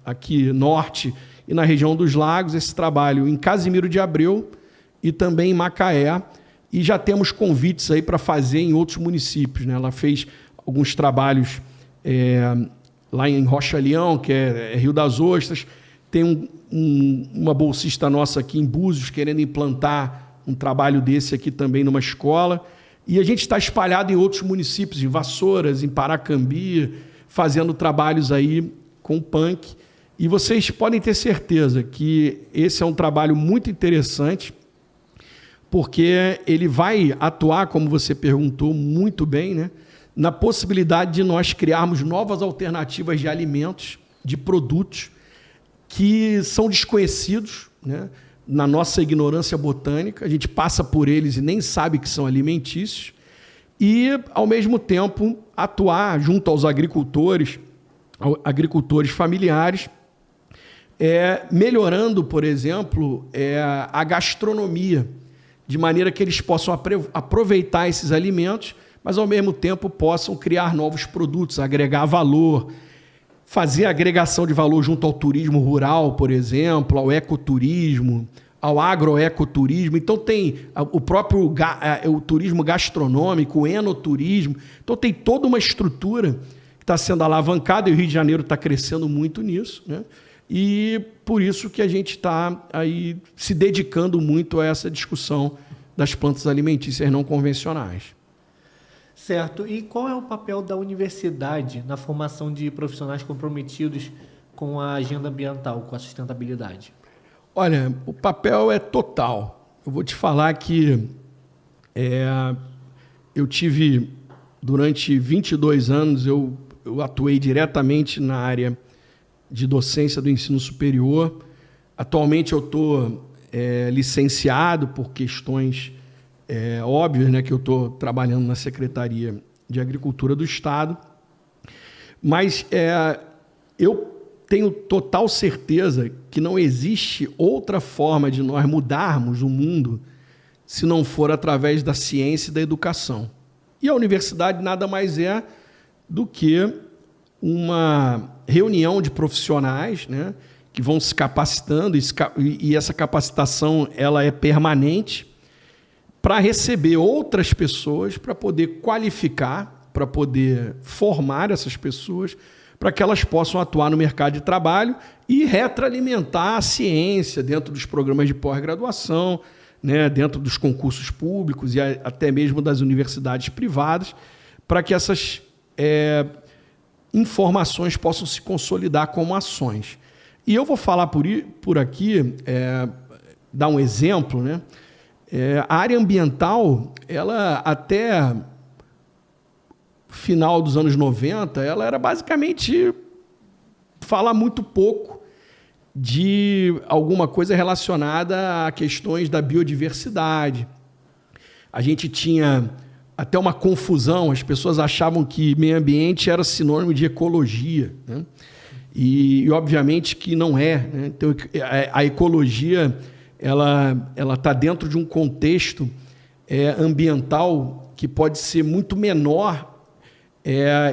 aqui norte e na região dos lagos esse trabalho em Casimiro de Abreu e também em Macaé. E já temos convites aí para fazer em outros municípios, né? Ela fez alguns trabalhos lá em Rocha Leão, que é Rio das Ostras, tem uma bolsista nossa aqui em Búzios querendo implantar um trabalho desse aqui também numa escola. E a gente está espalhado em outros municípios, em Vassouras, em Paracambi, fazendo trabalhos aí com punk. E vocês podem ter certeza que esse é um trabalho muito interessante, porque ele vai atuar, como você perguntou muito bem, né, na possibilidade de nós criarmos novas alternativas de alimentos, de produtos que são desconhecidos, né, na nossa ignorância botânica. A gente passa por eles e nem sabe que são alimentícios. E, ao mesmo tempo, atuar junto aos agricultores familiares, melhorando, por exemplo, a gastronomia, de maneira que eles possam aproveitar esses alimentos, mas, ao mesmo tempo, possam criar novos produtos, agregar valor, fazer agregação de valor junto ao turismo rural, por exemplo, ao ecoturismo, ao agroecoturismo. Então, tem o próprio o turismo gastronômico, o enoturismo. Então, tem toda uma estrutura que está sendo alavancada, e o Rio de Janeiro está crescendo muito nisso, né? E por isso que a gente está aí se dedicando muito a essa discussão das plantas alimentícias não convencionais. Certo. E qual é o papel da universidade na formação de profissionais comprometidos com a agenda ambiental, com a sustentabilidade? Olha, o papel é total. Eu vou te falar que eu tive, durante 22 anos, eu atuei diretamente na área de docência do ensino superior. Atualmente eu estou licenciado por questões óbvias, né, que eu estou trabalhando na Secretaria de Agricultura do Estado, mas eu tenho total certeza que não existe outra forma de nós mudarmos o mundo se não for através da ciência e da educação. E a universidade nada mais é do que uma reunião de profissionais, né, que vão se capacitando, e essa capacitação ela é permanente, para receber outras pessoas, para poder qualificar, para poder formar essas pessoas, para que elas possam atuar no mercado de trabalho e retroalimentar a ciência dentro dos programas de pós-graduação, né, dentro dos concursos públicos e até mesmo das universidades privadas, para que essas informações possam se consolidar como ações. E eu vou falar por aqui, dar um exemplo, né? A área ambiental, ela até final dos anos 90, ela era basicamente falar muito pouco de alguma coisa relacionada a questões da biodiversidade. A gente tinha até uma confusão, as pessoas achavam que meio ambiente era sinônimo de ecologia, né? E obviamente que não é, né? Então, a ecologia ela está dentro de um contexto ambiental que pode ser muito menor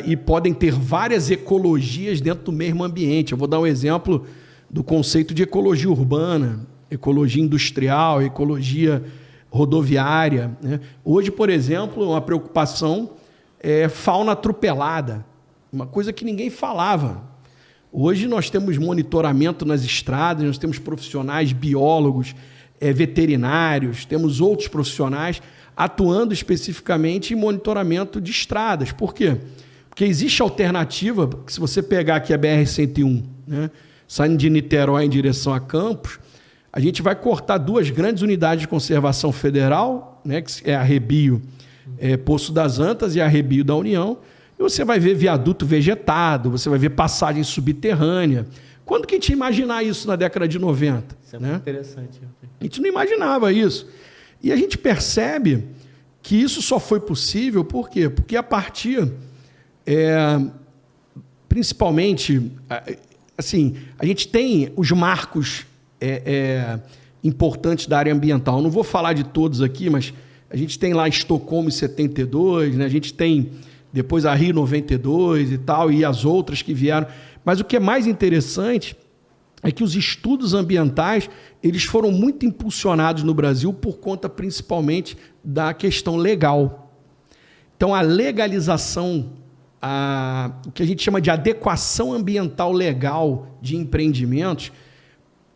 e podem ter várias ecologias dentro do mesmo ambiente. Eu vou dar um exemplo do conceito de ecologia urbana, ecologia industrial, ecologia rodoviária, né? Hoje, por exemplo, uma preocupação é fauna atropelada, uma coisa que ninguém falava. Hoje nós temos monitoramento nas estradas, nós temos profissionais, biólogos, veterinários, temos outros profissionais atuando especificamente em monitoramento de estradas. Por quê? Porque existe alternativa, se você pegar aqui a BR-101, né, saindo de Niterói em direção a Campos, a gente vai cortar duas grandes unidades de conservação federal, né, que é a Rebio Poço das Antas e a Rebio da União, e você vai ver viaduto vegetado, você vai ver passagem subterrânea. Quando que a gente ia imaginar isso na década de 90? Isso é muito interessante. A gente não imaginava isso. E a gente percebe que isso só foi possível, por quê? Porque a partir, principalmente, assim, a gente tem os marcos importantes da área ambiental. Eu não vou falar de todos aqui, mas a gente tem lá Estocolmo em 72, né? A gente tem depois a Rio 92 e tal, e as outras que vieram. Mas o que é mais interessante é que os estudos ambientais eles foram muito impulsionados no Brasil por conta principalmente da questão legal. Então, a legalização, o que a gente chama de adequação ambiental legal de empreendimentos,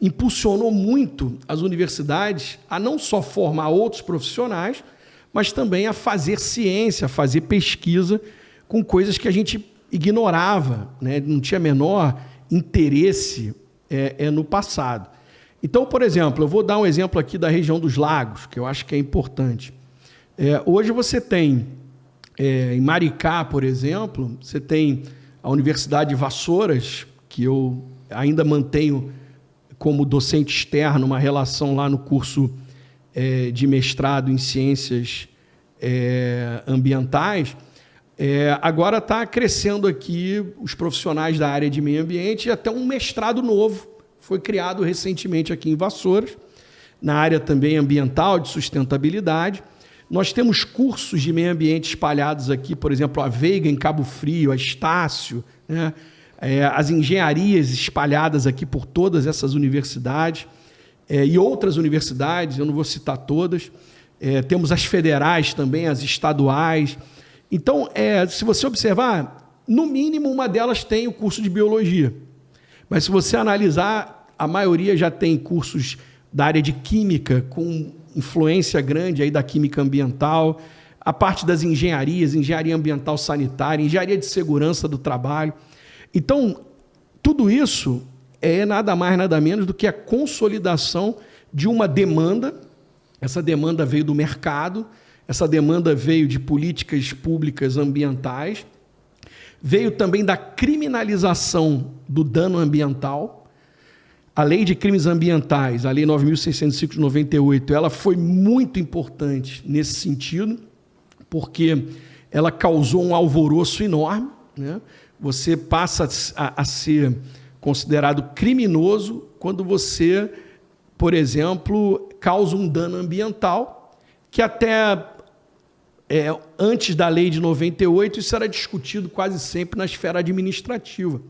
impulsionou muito as universidades a não só formar outros profissionais, mas também a fazer ciência, a fazer pesquisa com coisas que a gente ignorava, né? Não tinha menor interesse no passado. Então, por exemplo, eu vou dar um exemplo aqui da região dos lagos, que eu acho que é importante. Hoje você tem, em Maricá, por exemplo, você tem a Universidade de Vassouras, que eu ainda mantenho como docente externo uma relação lá no curso de mestrado em ciências ambientais. Agora está crescendo aqui os profissionais da área de meio ambiente e até um mestrado novo foi criado recentemente aqui em Vassouras, na área também ambiental, de sustentabilidade. Nós temos cursos de meio ambiente espalhados aqui, por exemplo, a Veiga em Cabo Frio, a Estácio, né? As engenharias espalhadas aqui por todas essas universidades e outras universidades, eu não vou citar todas. Temos as federais também, as estaduais. Então, se você observar, no mínimo uma delas tem o curso de biologia. Mas se você analisar, a maioria já tem cursos da área de química, com influência grande aí da química ambiental, a parte das engenharias, engenharia ambiental sanitária, engenharia de segurança do trabalho. Então, tudo isso é nada mais, nada menos do que a consolidação de uma demanda. Essa demanda veio do mercado, essa demanda veio de políticas públicas ambientais, veio também da criminalização do dano ambiental. A Lei de Crimes Ambientais, a Lei 9.605 de 98, ela foi muito importante nesse sentido, porque ela causou um alvoroço enorme, né? Você passa a ser considerado criminoso quando você, por exemplo, causa um dano ambiental, que até antes da lei de 98, isso era discutido quase sempre na esfera administrativa.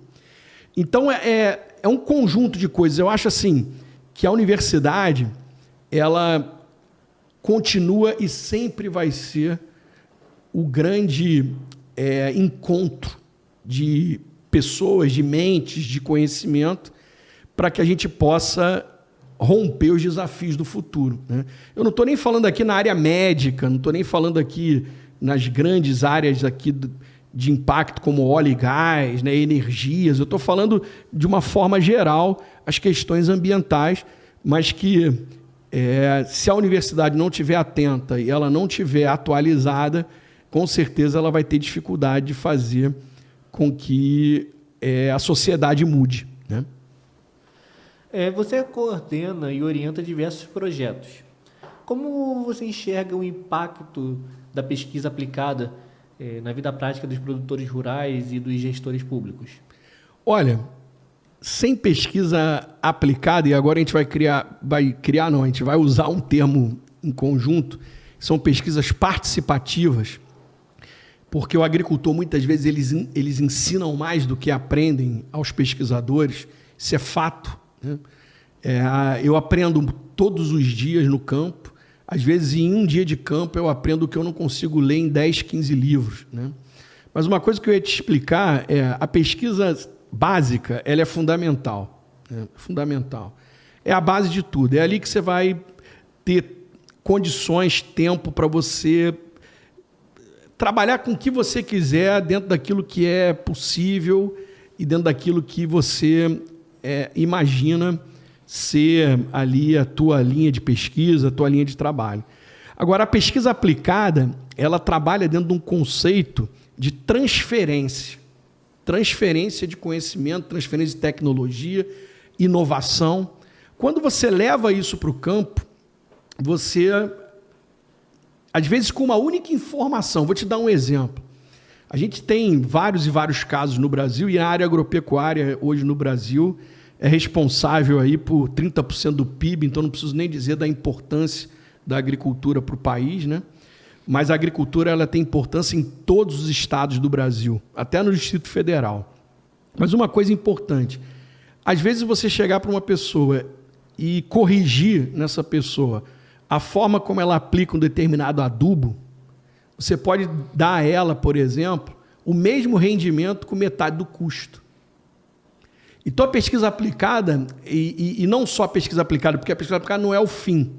Então, é um conjunto de coisas. Eu acho assim que a universidade, ela continua e sempre vai ser o grande encontro de pessoas, de mentes, de conhecimento, para que a gente possa romper os desafios do futuro, né? Eu não estou nem falando aqui na área médica, não estou nem falando aqui nas grandes áreas aqui de impacto como óleo e gás, né, energias. Eu estou falando de uma forma geral as questões ambientais, mas que se a universidade não estiver atenta e ela não estiver atualizada, com certeza ela vai ter dificuldade de fazer com que a sociedade mude, né? Você coordena e orienta diversos projetos. Como você enxerga o impacto da pesquisa aplicada na vida prática dos produtores rurais e dos gestores públicos? Olha, sem pesquisa aplicada, e agora a gente a gente vai usar um termo em conjunto, são pesquisas participativas, porque o agricultor, muitas vezes, eles ensinam mais do que aprendem aos pesquisadores. Isso é fato, né? Eu aprendo todos os dias no campo. Às vezes, em um dia de campo, eu aprendo o que eu não consigo ler em 10, 15 livros, né? Mas uma coisa que eu ia te explicar a pesquisa básica, ela é fundamental, né? Fundamental. É a base de tudo. É ali que você vai ter condições, tempo para você trabalhar com o que você quiser dentro daquilo que é possível e dentro daquilo que você imagina ser ali a tua linha de pesquisa, a tua linha de trabalho. Agora, a pesquisa aplicada, ela trabalha dentro de um conceito de transferência. Transferência de conhecimento, transferência de tecnologia, inovação. Quando você leva isso para o campo, você, às vezes, com uma única informação, vou te dar um exemplo. A gente tem vários e vários casos no Brasil, e a área agropecuária hoje no Brasil é responsável aí por 30% do PIB, então não preciso nem dizer da importância da agricultura para o país, né? Mas a agricultura ela tem importância em todos os estados do Brasil, até no Distrito Federal. Mas uma coisa importante, às vezes você chegar para uma pessoa e corrigir nessa pessoa a forma como ela aplica um determinado adubo, você pode dar a ela, por exemplo, o mesmo rendimento com metade do custo. Então, a pesquisa aplicada, e não só a pesquisa aplicada, porque a pesquisa aplicada não é o fim.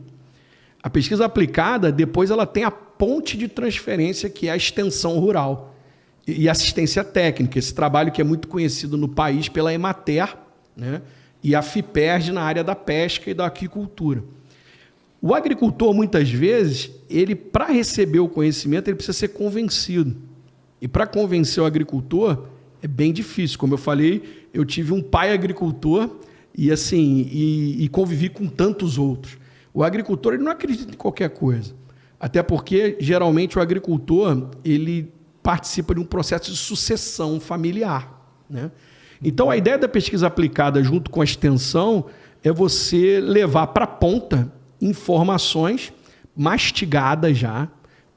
A pesquisa aplicada, depois ela tem a ponte de transferência, que é a extensão rural e assistência técnica, esse trabalho que é muito conhecido no país pela Emater, né? E a FIPERJ na área da pesca e da aquicultura. O agricultor, muitas vezes, ele, para receber o conhecimento, ele precisa ser convencido. E para convencer o agricultor, é bem difícil. Como eu falei, eu tive um pai agricultor e convivi com tantos outros. O agricultor, ele não acredita em qualquer coisa. Até porque, geralmente, o agricultor ele participa de um processo de sucessão familiar, né? Então, a ideia da pesquisa aplicada junto com a extensão é você levar para a ponta informações mastigadas já,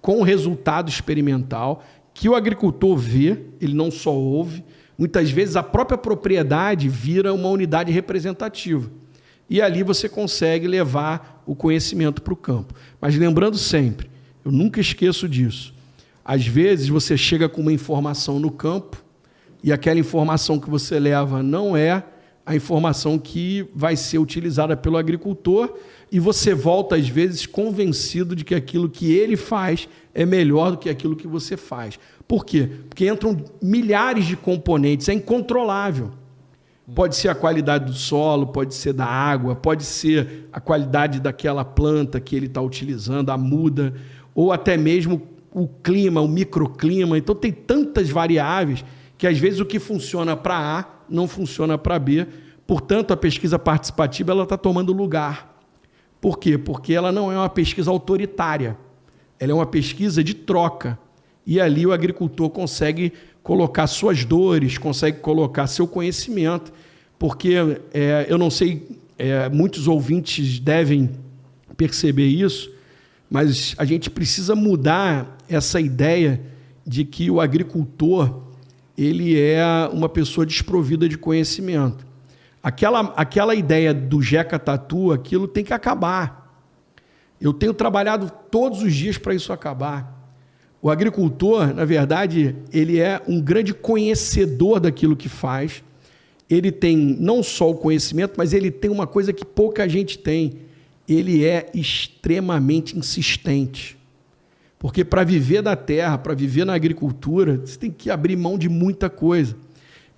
com resultado experimental, que o agricultor vê, ele não só ouve. Muitas vezes, a própria propriedade vira uma unidade representativa. E ali você consegue levar o conhecimento para o campo. Mas lembrando sempre, eu nunca esqueço disso. Às vezes você chega com uma informação no campo e aquela informação que você leva não é a informação que vai ser utilizada pelo agricultor e você volta, às vezes, convencido de que aquilo que ele faz é melhor do que aquilo que você faz. Por quê? Porque entram milhares de componentes, é incontrolável. Pode ser a qualidade do solo, pode ser da água, pode ser a qualidade daquela planta que ele está utilizando, a muda, ou até mesmo o clima, o microclima. Então, tem tantas variáveis que, às vezes, o que funciona para A não funciona para B. Portanto, a pesquisa participativa está tomando lugar. Por quê? Porque ela não é uma pesquisa autoritária. Ela é uma pesquisa de troca. E ali o agricultor consegue colocar suas dores, consegue colocar seu conhecimento, porque eu não sei, muitos ouvintes devem perceber isso, mas a gente precisa mudar essa ideia de que o agricultor ele é uma pessoa desprovida de conhecimento. Aquela ideia do Jeca Tatu, aquilo tem que acabar. Eu tenho trabalhado todos os dias para isso acabar. O agricultor, na verdade, ele é um grande conhecedor daquilo que faz. Ele tem não só o conhecimento, mas ele tem uma coisa que pouca gente tem. Ele é extremamente insistente. Porque para viver da terra, para viver na agricultura, você tem que abrir mão de muita coisa.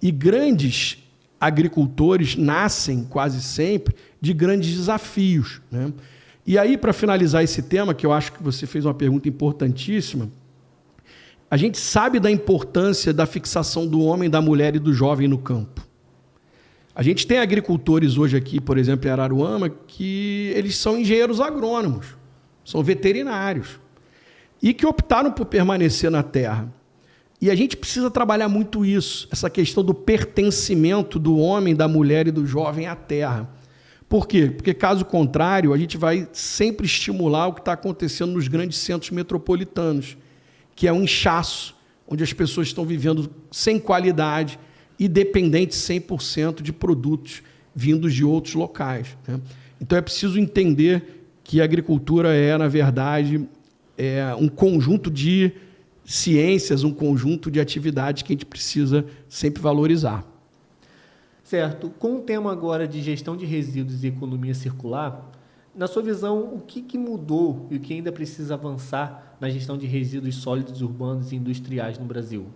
E grandes agricultores nascem quase sempre de grandes desafios, né? E aí, para finalizar esse tema, que eu acho que você fez uma pergunta importantíssima, a gente sabe da importância da fixação do homem, da mulher e do jovem no campo. A gente tem agricultores hoje aqui, por exemplo, em Araruama, que eles são engenheiros agrônomos, são veterinários, e que optaram por permanecer na terra. E a gente precisa trabalhar muito isso, essa questão do pertencimento do homem, da mulher e do jovem à terra. Por quê? Porque, caso contrário, a gente vai sempre estimular o que está acontecendo nos grandes centros metropolitanos, que é um inchaço, onde as pessoas estão vivendo sem qualidade e dependentes 100% de produtos vindos de outros locais, né? Então, é preciso entender que a agricultura na verdade, um conjunto de ciências, um conjunto de atividades que a gente precisa sempre valorizar. Certo. Com o tema agora de gestão de resíduos e economia circular, na sua visão, o que mudou e o que ainda precisa avançar na gestão de resíduos sólidos urbanos e industriais no Brasil?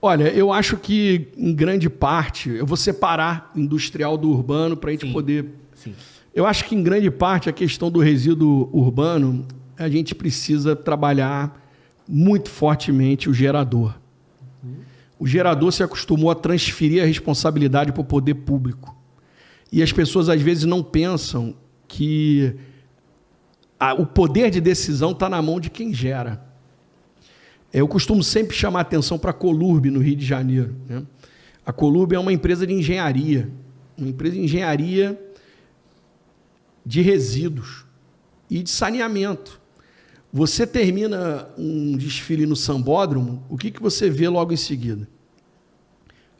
Olha, eu acho que, em grande parte, eu vou separar industrial do urbano para a gente poder... Sim. Eu acho que, em grande parte, a questão do resíduo urbano, a gente precisa trabalhar muito fortemente o gerador. O gerador se acostumou a transferir a responsabilidade para o poder público. E as pessoas, às vezes, não pensam que o poder de decisão está na mão de quem gera. Eu costumo sempre chamar a atenção para a Colurb, no Rio de Janeiro, né? A Colurb é uma empresa de engenharia, de resíduos e de saneamento. Você termina um desfile no Sambódromo, o que você vê logo em seguida?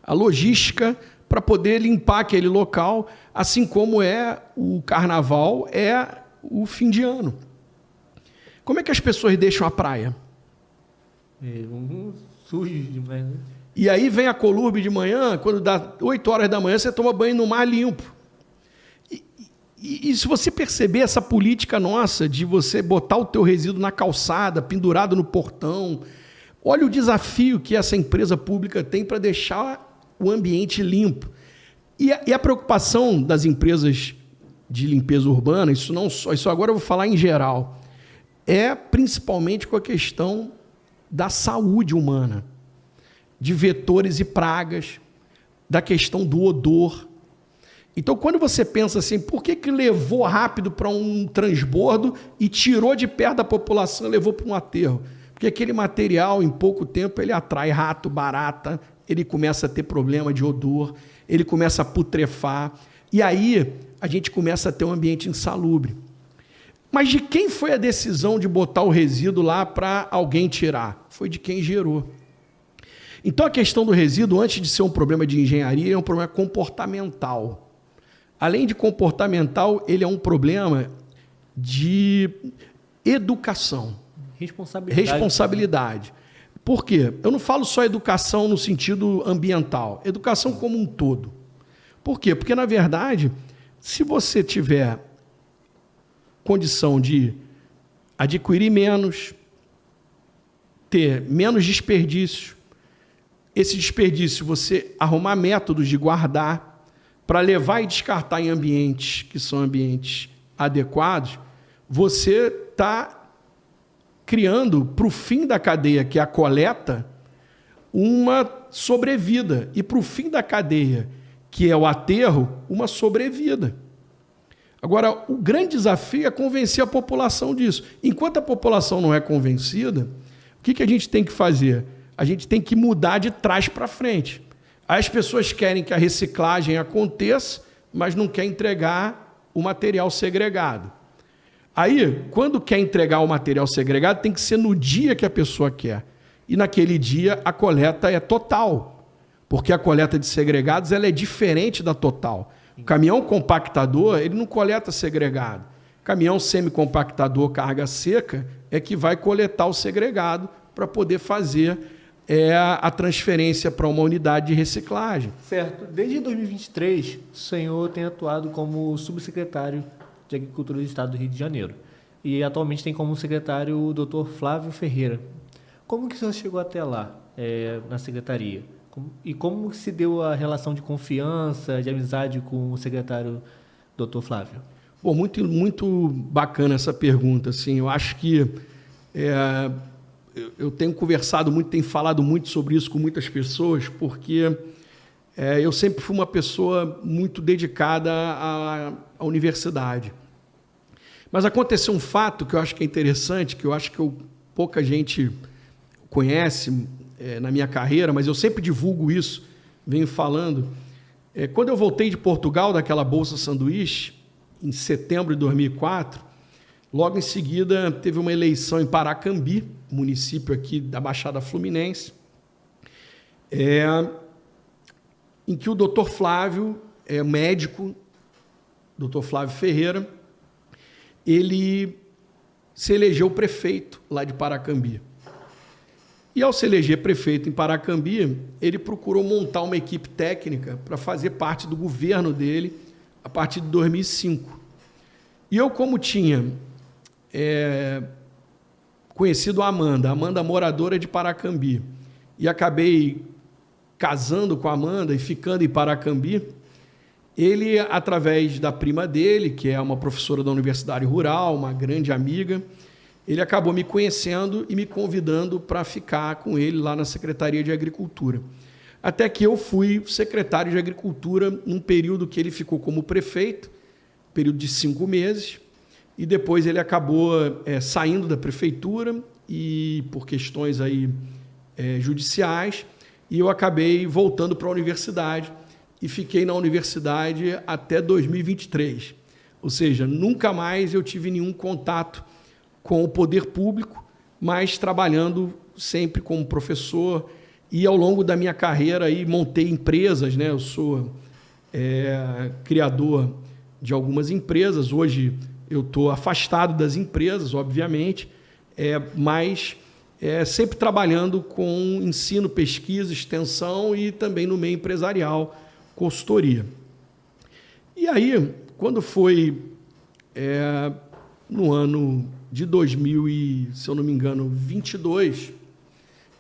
A logística para poder limpar aquele local, assim como o carnaval, o fim de ano. Como é que as pessoas deixam a praia? Sujo demais, né? E aí vem a Colurbe de manhã, quando dá 8 horas da manhã, você toma banho no mar limpo. E se você perceber essa política nossa de você botar o teu resíduo na calçada, pendurado no portão, olha o desafio que essa empresa pública tem para deixar o ambiente limpo. E a preocupação das empresas de limpeza urbana, isso agora eu vou falar em geral, é principalmente com a questão da saúde humana, de vetores e pragas, da questão do odor. Então, quando você pensa assim, por que levou rápido para um transbordo e tirou de perto da população e levou para um aterro? Porque aquele material, em pouco tempo, ele atrai rato, barata, ele começa a ter problema de odor, ele começa a putrefar, e aí a gente começa a ter um ambiente insalubre. Mas de quem foi a decisão de botar o resíduo lá para alguém tirar? Foi de quem gerou. Então, a questão do resíduo, antes de ser um problema de engenharia, é um problema comportamental. Além de comportamental, ele é um problema de educação. Responsabilidade. Por quê? Eu não falo só educação no sentido ambiental, educação como um todo. Por quê? Porque, na verdade, se você tiver condição de adquirir menos, ter menos desperdício, esse desperdício você arrumar métodos de guardar, para levar e descartar em ambientes que são ambientes adequados, você está criando para o fim da cadeia, que é a coleta, uma sobrevida. E para o fim da cadeia, que é o aterro, uma sobrevida. Agora, o grande desafio é convencer a população disso. Enquanto a população não é convencida, o que a gente tem que fazer? A gente tem que mudar de trás para frente. As pessoas querem que a reciclagem aconteça, mas não quer entregar o material segregado. Aí, quando quer entregar o material segregado, tem que ser no dia que a pessoa quer. E naquele dia a coleta é total, porque a coleta de segregados ela é diferente da total. O caminhão compactador ele não coleta segregado. O caminhão semicompactador carga seca é que vai coletar o segregado para poder fazer a transferência para uma unidade de reciclagem. Certo. Desde 2023, o senhor tem atuado como subsecretário de Agricultura do Estado do Rio de Janeiro. E atualmente tem como secretário o Dr. Flávio Ferreira. Como que o senhor chegou até lá, na secretaria? E como se deu a relação de confiança, de amizade com o secretário Dr. Flávio? Pô, muito bacana essa pergunta. Assim, eu acho que eu tenho conversado muito, tenho falado muito sobre isso com muitas pessoas, porque eu sempre fui uma pessoa muito dedicada à universidade. Mas aconteceu um fato que eu acho que é interessante, que eu acho que pouca gente conhece na minha carreira, mas eu sempre divulgo isso, venho falando. Quando eu voltei de Portugal, daquela Bolsa Sanduíche, em setembro de 2004, logo em seguida teve uma eleição em Paracambi, município aqui da Baixada Fluminense, em que o Dr. Flávio, médico, Dr. Flávio Ferreira, ele se elegeu prefeito lá de Paracambi. E ao se eleger prefeito em Paracambi, ele procurou montar uma equipe técnica para fazer parte do governo dele a partir de 2005. E eu, como tinha conhecido a Amanda moradora de Paracambi, e acabei casando com a Amanda e ficando em Paracambi, ele, através da prima dele, que é uma professora da Universidade Rural, uma grande amiga, ele acabou me conhecendo e me convidando para ficar com ele lá na Secretaria de Agricultura. Até que eu fui secretário de Agricultura num período que ele ficou como prefeito, período de 5 meses, e depois ele acabou saindo da prefeitura e por questões aí, judiciais, e eu acabei voltando para a universidade e fiquei na universidade até 2023. Ou seja, nunca mais eu tive nenhum contato com o poder público, mas trabalhando sempre como professor, e ao longo da minha carreira aí montei empresas, né? Eu sou criador de algumas empresas. Hoje eu estou afastado das empresas, obviamente, mas sempre trabalhando com ensino, pesquisa, extensão e também no meio empresarial, consultoria. E aí, quando foi no ano de 2000 e, se eu não me engano, 22,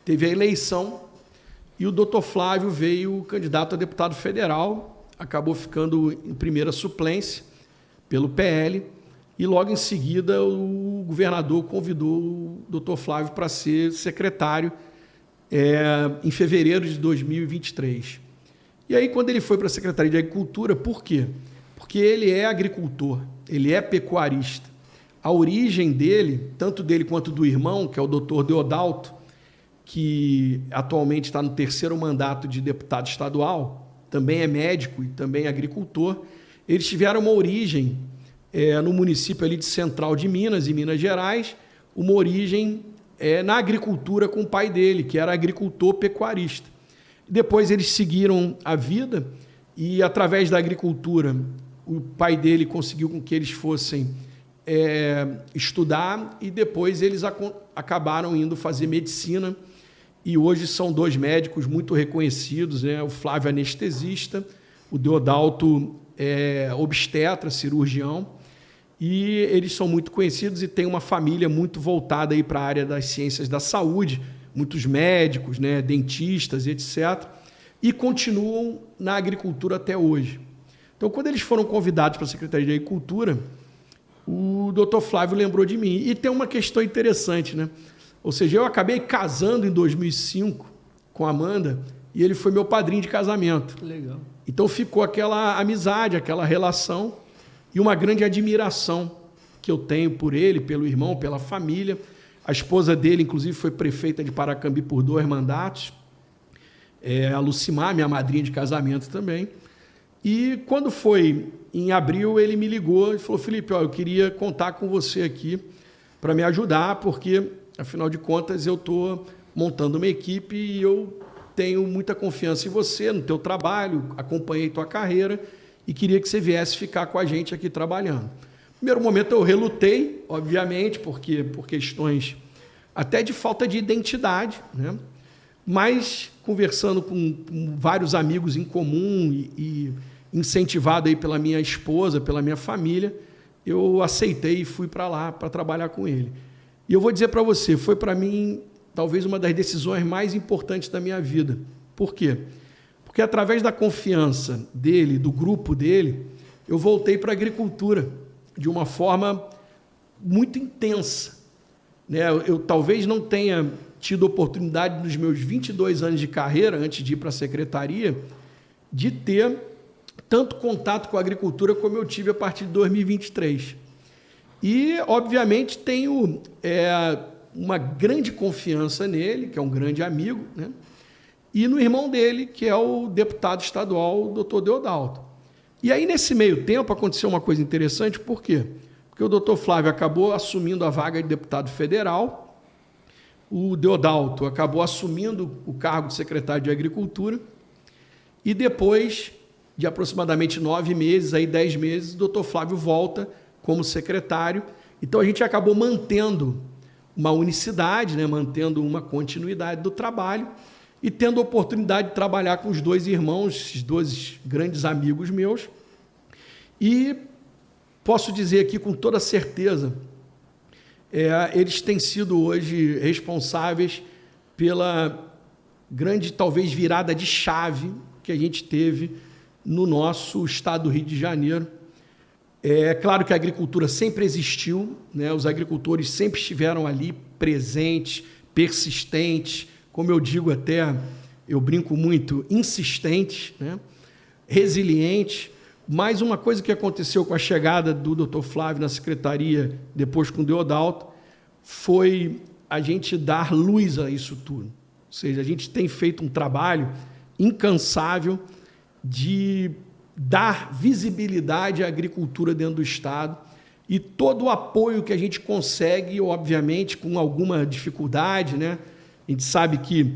teve a eleição e o doutor Flávio veio candidato a deputado federal, acabou ficando em primeira suplência pelo PL, e logo em seguida o governador convidou o doutor Flávio para ser secretário em fevereiro de 2023. E aí, quando ele foi para a Secretaria de Agricultura, por quê? Porque ele é agricultor, ele é pecuarista. A origem dele, tanto dele quanto do irmão, que é o doutor Deodalto, que atualmente está no 3º mandato de deputado estadual, também é médico e também é agricultor, eles tiveram uma origem no município ali de Central de Minas, em Minas Gerais, uma origem na agricultura com o pai dele, que era agricultor pecuarista. Depois eles seguiram a vida e, através da agricultura, o pai dele conseguiu com que eles fossem estudar e depois eles acabaram indo fazer medicina e hoje são 2 médicos muito reconhecidos, né? O Flávio anestesista, o Deodalto obstetra, cirurgião, e eles são muito conhecidos e têm uma família muito voltada aí para a área das ciências da saúde, muitos médicos, né, dentistas, etc., e continuam na agricultura até hoje. Então, quando eles foram convidados para a Secretaria de Agricultura, o doutor Flávio lembrou de mim. E tem uma questão interessante, né? Ou seja, eu acabei casando em 2005 com a Amanda e ele foi meu padrinho de casamento. Legal. Então ficou aquela amizade, aquela relação e uma grande admiração que eu tenho por ele, pelo irmão, pela família. A esposa dele, inclusive, foi prefeita de Paracambi por 2 mandatos. A Lucimar, minha madrinha de casamento também. E quando foi em abril, ele me ligou e falou: Felipe, eu queria contar com você aqui para me ajudar, porque, afinal de contas, eu estou montando uma equipe e eu tenho muita confiança em você, no teu trabalho, acompanhei tua carreira e queria que você viesse ficar com a gente aqui trabalhando. No primeiro momento eu relutei, obviamente, porque por questões até de falta de identidade, né? Mas conversando com vários amigos em comum e incentivado aí pela minha esposa, pela minha família, eu aceitei e fui para lá para trabalhar com ele. E eu vou dizer para você, foi para mim talvez uma das decisões mais importantes da minha vida. Por quê? Porque através da confiança dele, do grupo dele, eu voltei para a agricultura de uma forma muito intensa, né? Eu talvez não tenha tido oportunidade nos meus 22 anos de carreira, antes de ir para a secretaria, de ter tanto contato com a agricultura como eu tive a partir de 2023. E, obviamente, tenho uma grande confiança nele, que é um grande amigo, né? E no irmão dele, que é o deputado estadual, o doutor Deodalto. E aí, nesse meio tempo, aconteceu uma coisa interessante, por quê? Porque o doutor Flávio acabou assumindo a vaga de deputado federal, o Deodalto acabou assumindo o cargo de secretário de Agricultura, e depois de aproximadamente 9 meses, aí 10 meses, o doutor Flávio volta como secretário. Então, a gente acabou mantendo uma unicidade, né, mantendo uma continuidade do trabalho e tendo a oportunidade de trabalhar com os 2 irmãos, esses 2 grandes amigos meus. E posso dizer aqui com toda certeza, eles têm sido hoje responsáveis pela grande, talvez, virada de chave que a gente teve no nosso estado do Rio de Janeiro. É claro que a agricultura sempre existiu, né? Os agricultores sempre estiveram ali presentes, persistentes, como eu digo até, eu brinco muito, insistentes, né? Resilientes. Mas uma coisa que aconteceu com a chegada do Dr. Flávio na secretaria, depois com o Deodalto, foi a gente dar luz a isso tudo. Ou seja, a gente tem feito um trabalho incansável de dar visibilidade à agricultura dentro do Estado e todo o apoio que a gente consegue, obviamente, com alguma dificuldade, né? A gente sabe que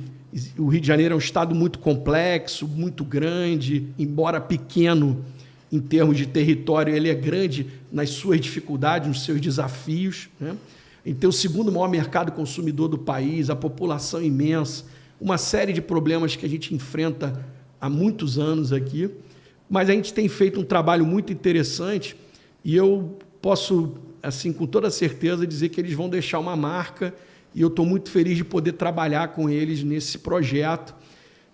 o Rio de Janeiro é um estado muito complexo, muito grande, embora pequeno em termos de território, ele é grande nas suas dificuldades, nos seus desafios, né? A gente tem o segundo maior mercado consumidor do país, a população imensa, uma série de problemas que a gente enfrenta há muitos anos aqui, mas a gente tem feito um trabalho muito interessante e eu posso, assim, com toda certeza, dizer que eles vão deixar uma marca e eu estou muito feliz de poder trabalhar com eles nesse projeto.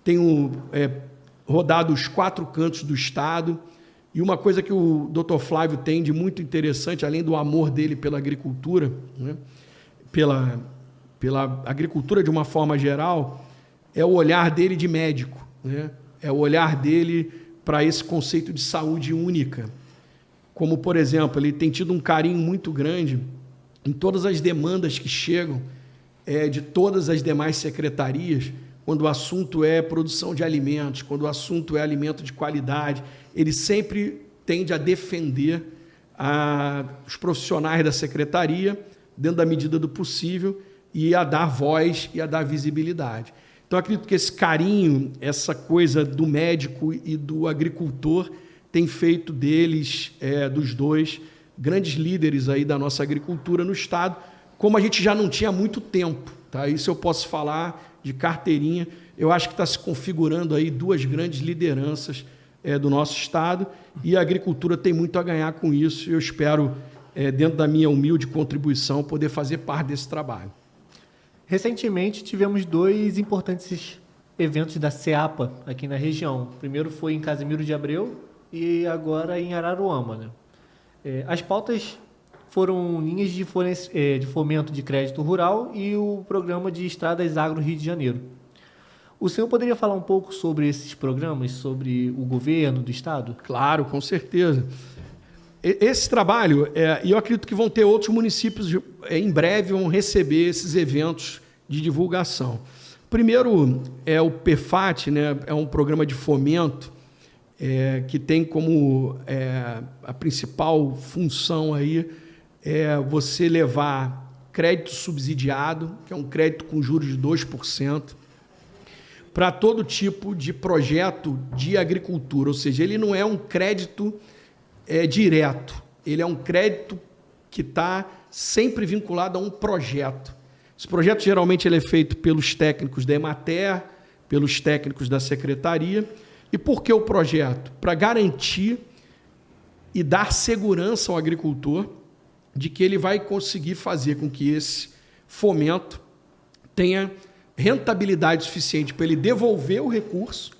Tenho rodado os 4 cantos do estado e uma coisa que o Dr. Flávio tem de muito interessante, além do amor dele pela agricultura, né, pela agricultura de uma forma geral, é o olhar dele de médico, né? É o olhar dele para esse conceito de saúde única. Como, por exemplo, ele tem tido um carinho muito grande em todas as demandas que chegam de todas as demais secretarias, quando o assunto é produção de alimentos, quando o assunto é alimento de qualidade, ele sempre tende a defender os profissionais da secretaria, dentro da medida do possível, e a dar voz e a dar visibilidade. Então, acredito que esse carinho, essa coisa do médico e do agricultor, tem feito deles, dos dois, grandes líderes aí da nossa agricultura no estado, como a gente já não tinha há muito tempo. Tá? Isso eu posso falar de carteirinha. Eu acho que está se configurando aí 2 grandes lideranças do nosso estado e a agricultura tem muito a ganhar com isso. E eu espero, dentro da minha humilde contribuição, poder fazer parte desse trabalho. Recentemente tivemos 2 importantes eventos da SEAPA aqui na região. O primeiro foi em Casimiro de Abreu e agora em Araruama, né? As pautas foram linhas de fomento de crédito rural e o programa de Estradas Agro Rio de Janeiro. O senhor poderia falar um pouco sobre esses programas, sobre o governo do estado? Claro, com certeza. Esse trabalho, e eu acredito que vão ter outros municípios, em breve vão receber esses eventos de divulgação. Primeiro, o PFAT, né, é um programa de fomento que tem como a principal função aí você levar crédito subsidiado, que é um crédito com juros de 2%, para todo tipo de projeto de agricultura, ou seja, ele não é um crédito direto, ele é um crédito que está sempre vinculado a um projeto. Esse projeto geralmente ele é feito pelos técnicos da Emater, pelos técnicos da secretaria. E por que o projeto? Para garantir e dar segurança ao agricultor de que ele vai conseguir fazer com que esse fomento tenha rentabilidade suficiente para ele devolver o recurso,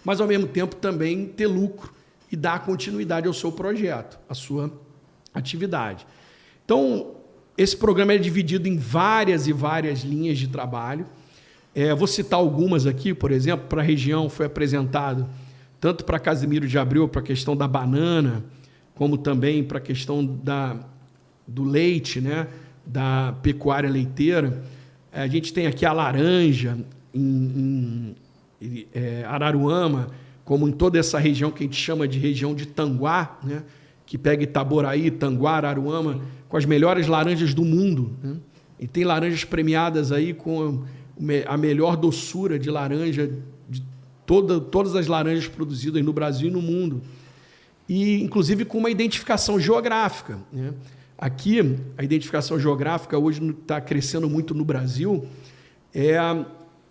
mas ao mesmo tempo também ter lucro e dar continuidade ao seu projeto, à sua atividade. Então, esse programa é dividido em várias e várias linhas de trabalho. Vou citar algumas aqui, por exemplo, para a região foi apresentado, tanto para Casimiro de Abreu, para a questão da banana, como também para a questão do leite, né, da pecuária leiteira. A gente tem aqui a laranja, em Araruama, como em toda essa região que a gente chama de região de Tanguá, né, que pega Itaboraí, Tanguá, Araruama, com as melhores laranjas do mundo, né? E tem laranjas premiadas aí com a melhor doçura de laranja de todas as laranjas produzidas no Brasil e no mundo. E, inclusive, com uma identificação geográfica, né? Aqui, a identificação geográfica hoje está crescendo muito no Brasil,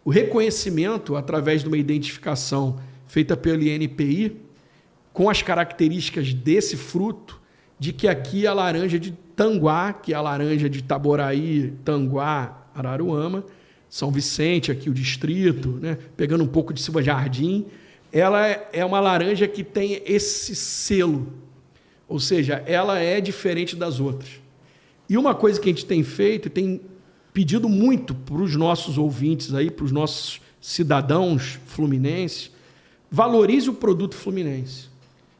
o reconhecimento através de uma identificação feita pelo INPI, com as características desse fruto, de que aqui a laranja de Tanguá, que é a laranja de Itaboraí, Tanguá, Araruama, São Vicente, aqui o distrito, né, pegando um pouco de Silva Jardim, ela é uma laranja que tem esse selo, ou seja, ela é diferente das outras. E uma coisa que a gente tem feito, e tem pedido muito para os nossos ouvintes, aí, para os nossos cidadãos fluminenses, valorize o produto fluminense.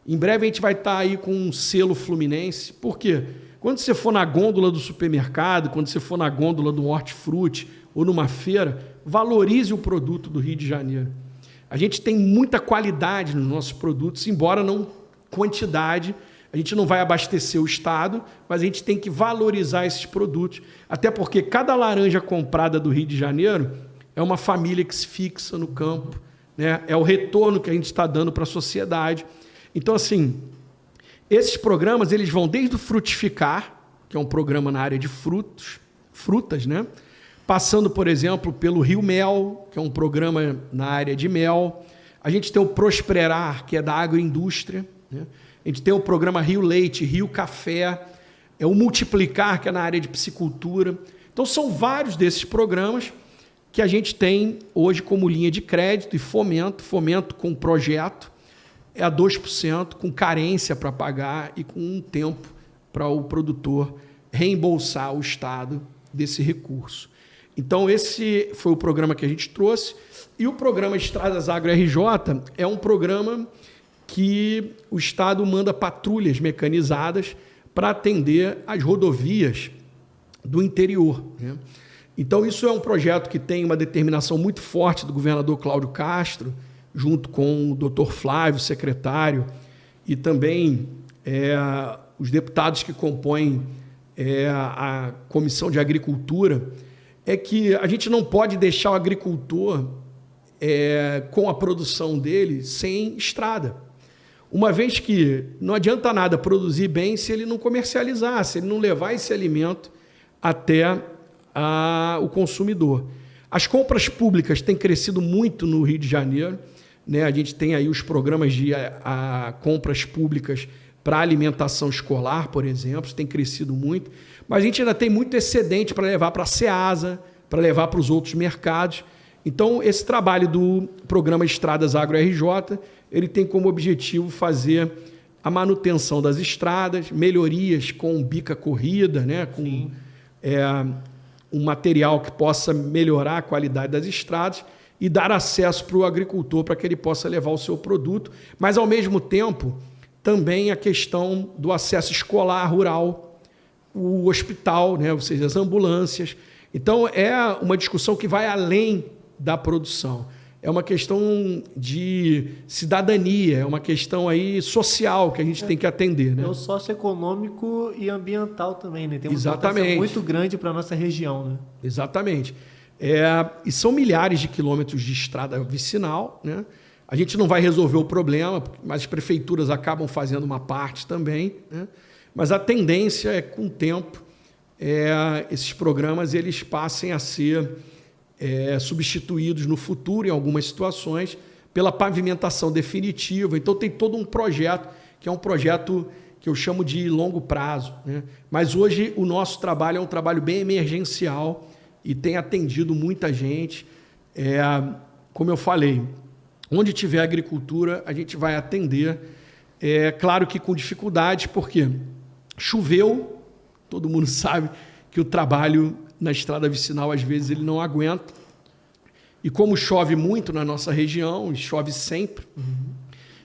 Em breve a gente vai estar aí com um selo fluminense. Por quê? Quando você for na gôndola do supermercado, quando você for na gôndola do hortifruti ou numa feira, valorize o produto do Rio de Janeiro. A gente tem muita qualidade nos nossos produtos, embora não quantidade. A gente não vai abastecer o estado, mas a gente tem que valorizar esses produtos, até porque cada laranja comprada do Rio de Janeiro é uma família que se fixa no campo, né? É o retorno que a gente está dando para a sociedade. Então, assim, esses programas eles vão desde o frutificar, que é um programa na área de frutas, né? Passando, por exemplo, pelo Rio Mel, que é um programa na área de mel. A gente tem o Prosperar, que é da agroindústria, né? A gente tem o programa Rio Leite, Rio Café, o Multiplicar, que é na área de piscicultura. Então, são vários desses programas que a gente tem hoje como linha de crédito e fomento com projeto, é a 2%, com carência para pagar e com um tempo para o produtor reembolsar o Estado desse recurso. Então, esse foi o programa que a gente trouxe. E o programa Estradas Agro RJ é um programa que o Estado manda patrulhas mecanizadas para atender as rodovias do interior, né? Então, isso é um projeto que tem uma determinação muito forte do governador Cláudio Castro, junto com o doutor Flávio, secretário, e também os deputados que compõem a Comissão de Agricultura, é que a gente não pode deixar o agricultor com a produção dele sem estrada. Uma vez que não adianta nada produzir bem se ele não comercializar, se ele não levar esse alimento até o consumidor. As compras públicas têm crescido muito no Rio de Janeiro, né? A gente tem aí os programas de compras públicas para alimentação escolar, por exemplo, tem crescido muito, mas a gente ainda tem muito excedente para levar para a Ceasa, para levar para os outros mercados. Então, esse trabalho do programa Estradas Agro RJ, ele tem como objetivo fazer a manutenção das estradas, melhorias com bica corrida, né? Com um material que possa melhorar a qualidade das estradas e dar acesso para o agricultor para que ele possa levar o seu produto, mas, ao mesmo tempo, também a questão do acesso escolar rural, o hospital, né? Ou seja, as ambulâncias. Então, é uma discussão que vai além da produção. É uma questão de cidadania, é uma questão aí social que a gente tem que atender, né? É o socioeconômico e ambiental também, né? Tem uma Exatamente. importância muito grande para a nossa região, né? Exatamente. E são milhares de quilômetros de estrada vicinal, né? A gente não vai resolver o problema, mas as prefeituras acabam fazendo uma parte também, né? Mas a tendência é, com o tempo, esses programas eles passem a ser substituídos no futuro, em algumas situações, pela pavimentação definitiva. Então, tem todo um projeto, que é um projeto que eu chamo de longo prazo, né? Mas hoje o nosso trabalho é um trabalho bem emergencial e tem atendido muita gente. Como eu falei, onde tiver agricultura, a gente vai atender. Claro que com dificuldades, porque choveu, todo mundo sabe que o trabalho na estrada vicinal, às vezes, ele não aguenta. E como chove muito na nossa região, e chove sempre,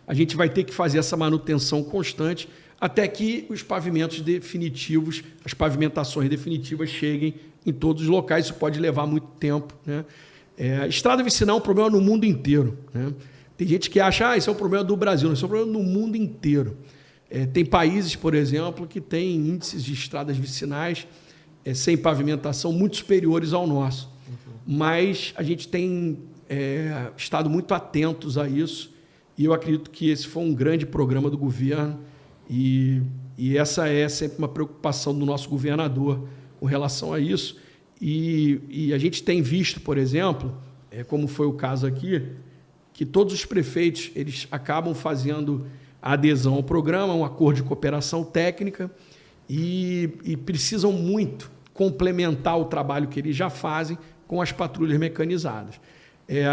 a gente vai ter que fazer essa manutenção constante até que os pavimentos definitivos, as pavimentações definitivas cheguem em todos os locais. Isso pode levar muito tempo, né? Estrada vicinal é um problema no mundo inteiro, né? Tem gente que acha, isso é um problema do Brasil. Não, isso é um problema no mundo inteiro. Tem países, por exemplo, que têm índices de estradas vicinais sem pavimentação muito superiores ao nosso. Mas a gente tem estado muito atentos a isso, e eu acredito que esse foi um grande programa do governo, e essa é sempre uma preocupação do nosso governador com relação a isso. E a gente tem visto, por exemplo, como foi o caso aqui, que todos os prefeitos eles acabam fazendo a adesão ao programa, um acordo de cooperação técnica, e precisam muito complementar o trabalho que eles já fazem com as patrulhas mecanizadas.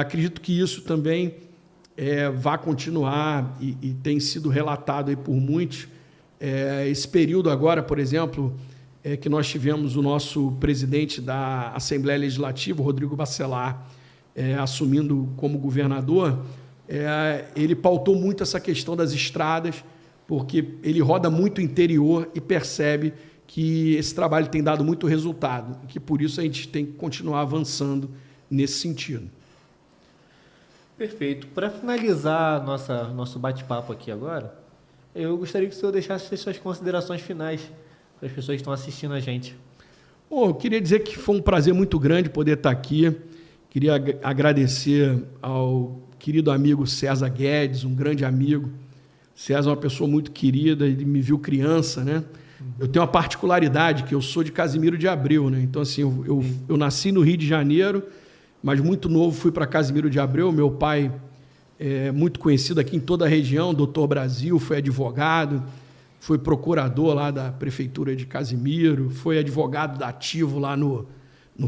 Acredito que isso também vai continuar e tem sido relatado aí por muitos. Esse período agora, por exemplo, que nós tivemos o nosso presidente da Assembleia Legislativa, Rodrigo Bacelar, assumindo como governador, ele pautou muito essa questão das estradas, porque ele roda muito o interior e percebe que esse trabalho tem dado muito resultado, e que por isso a gente tem que continuar avançando nesse sentido. Perfeito. Para finalizar nosso bate-papo aqui agora, eu gostaria que o senhor deixasse as suas considerações finais para as pessoas que estão assistindo a gente. Eu queria dizer que foi um prazer muito grande poder estar aqui. Queria agradecer ao querido amigo César Guedes, um grande amigo. César é uma pessoa muito querida, ele me viu criança, né? Eu tenho uma particularidade, que eu sou de Casimiro de Abreu, né? Então, assim, eu nasci no Rio de Janeiro, mas muito novo fui para Casimiro de Abreu. Meu pai é muito conhecido aqui em toda a região, Doutor Brasil, foi advogado, foi procurador lá da Prefeitura de Casimiro, foi advogado da Ativo lá no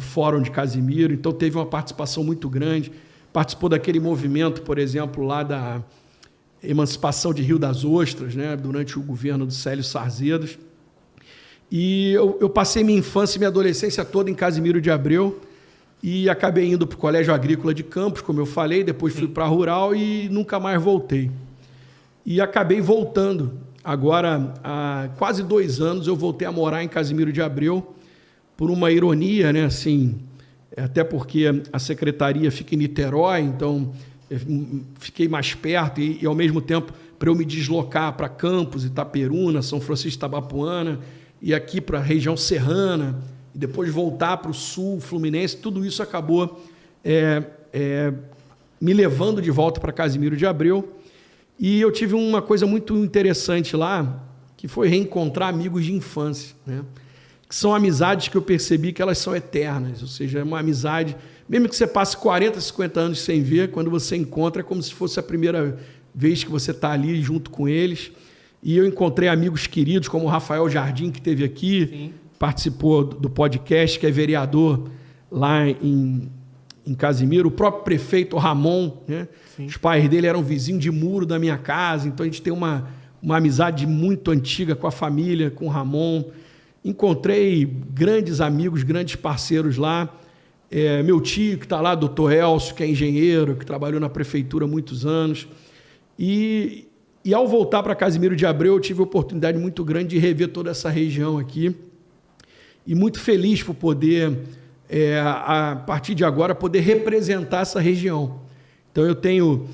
Fórum de Casimiro, então teve uma participação muito grande. Participou daquele movimento, por exemplo, lá da emancipação de Rio das Ostras, né, durante o governo do Célio Sarzedas. E eu passei minha infância e minha adolescência toda em Casimiro de Abreu e acabei indo para o Colégio Agrícola de Campos, como eu falei, depois fui para a Rural e nunca mais voltei. E acabei voltando. Agora, há quase 2 anos, eu voltei a morar em Casimiro de Abreu, por uma ironia, né, assim, até porque a secretaria fica em Niterói, então fiquei mais perto e ao mesmo tempo, para eu me deslocar para Campos, Itaperuna, São Francisco de Itabapuana, e aqui para a região serrana, e depois voltar para o sul, Fluminense, tudo isso acabou me levando de volta para Casimiro de Abreu. E eu tive uma coisa muito interessante lá, que foi reencontrar amigos de infância, né? Que são amizades que eu percebi que elas são eternas, ou seja, é uma amizade, mesmo que você passe 40, 50 anos sem ver, quando você encontra, é como se fosse a primeira vez que você está ali junto com eles. E eu encontrei amigos queridos, como o Rafael Jardim, que esteve aqui, sim, participou do podcast, que é vereador lá em Casimiro, o próprio prefeito Ramon, né? Os pais dele eram vizinhos de muro da minha casa, então a gente tem uma amizade muito antiga com a família, com o Ramon. Encontrei grandes amigos, grandes parceiros lá. Meu tio, que está lá, doutor Elcio, que é engenheiro, que trabalhou na prefeitura há muitos anos. E ao voltar para Casimiro de Abreu, eu tive a oportunidade muito grande de rever toda essa região aqui. E muito feliz por poder, a partir de agora, poder representar essa região. Então, eu tenho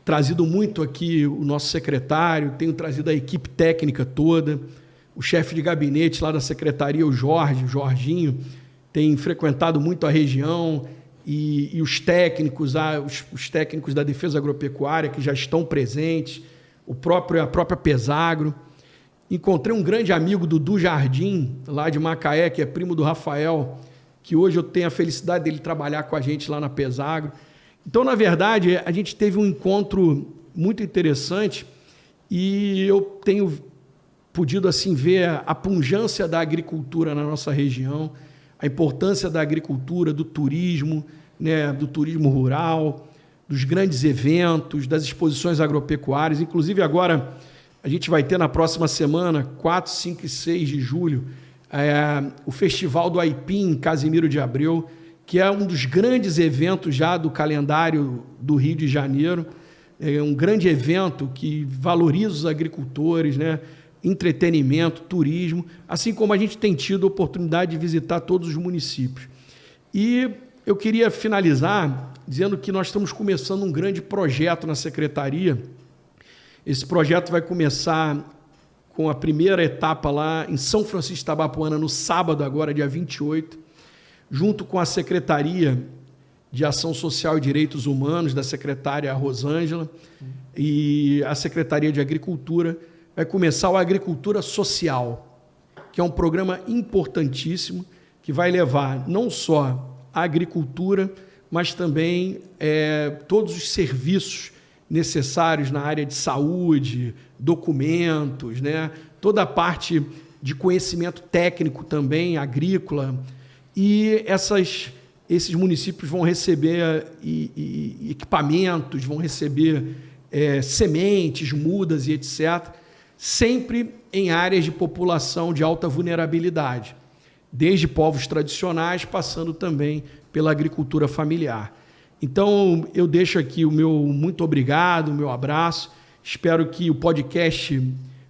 trazido muito aqui o nosso secretário, tenho trazido a equipe técnica toda, o chefe de gabinete lá da secretaria, o Jorginho, tem frequentado muito a região, e os técnicos, os técnicos da Defesa Agropecuária, que já estão presentes, a própria Pesagro. Encontrei um grande amigo, Dudu Jardim, lá de Macaé, que é primo do Rafael, que hoje eu tenho a felicidade dele trabalhar com a gente lá na Pesagro. Então, na verdade, a gente teve um encontro muito interessante e eu tenho podido assim ver a pujança da agricultura na nossa região, a importância da agricultura, do turismo, né, do turismo rural, dos grandes eventos, das exposições agropecuárias. Inclusive, agora, a gente vai ter na próxima semana, 4, 5 e 6 de julho, o Festival do Aipim, em Casimiro de Abreu, que é um dos grandes eventos já do calendário do Rio de Janeiro. É um grande evento que valoriza os agricultores, né? Entretenimento, turismo, assim como a gente tem tido a oportunidade de visitar todos os municípios. E eu queria finalizar dizendo que nós estamos começando um grande projeto na Secretaria. Esse projeto vai começar com a primeira etapa lá em São Francisco de Itabapuana, no sábado agora, dia 28, junto com a Secretaria de Ação Social e Direitos Humanos, da secretária Rosângela, e a Secretaria de Agricultura. Vai começar o Agricultura Social, que é um programa importantíssimo, que vai levar não só a agricultura, mas também todos os serviços necessários na área de saúde, documentos, né? Toda a parte de conhecimento técnico também, agrícola. E esses municípios vão receber equipamentos, vão receber sementes, mudas e etc., sempre em áreas de população de alta vulnerabilidade, desde povos tradicionais, passando também pela agricultura familiar. Então, eu deixo aqui o meu muito obrigado, o meu abraço. Espero que o podcast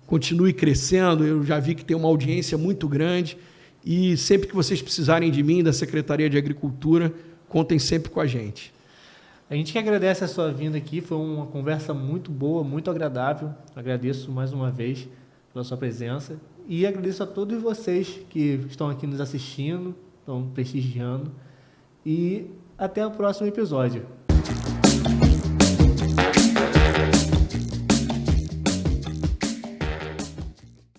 continue crescendo. Eu já vi que tem uma audiência muito grande. E sempre que vocês precisarem de mim, da Secretaria de Agricultura, contem sempre com a gente. A gente que agradece a sua vinda aqui, foi uma conversa muito boa, muito agradável. Agradeço mais uma vez pela sua presença e agradeço a todos vocês que estão aqui nos assistindo, estão prestigiando, e até o próximo episódio.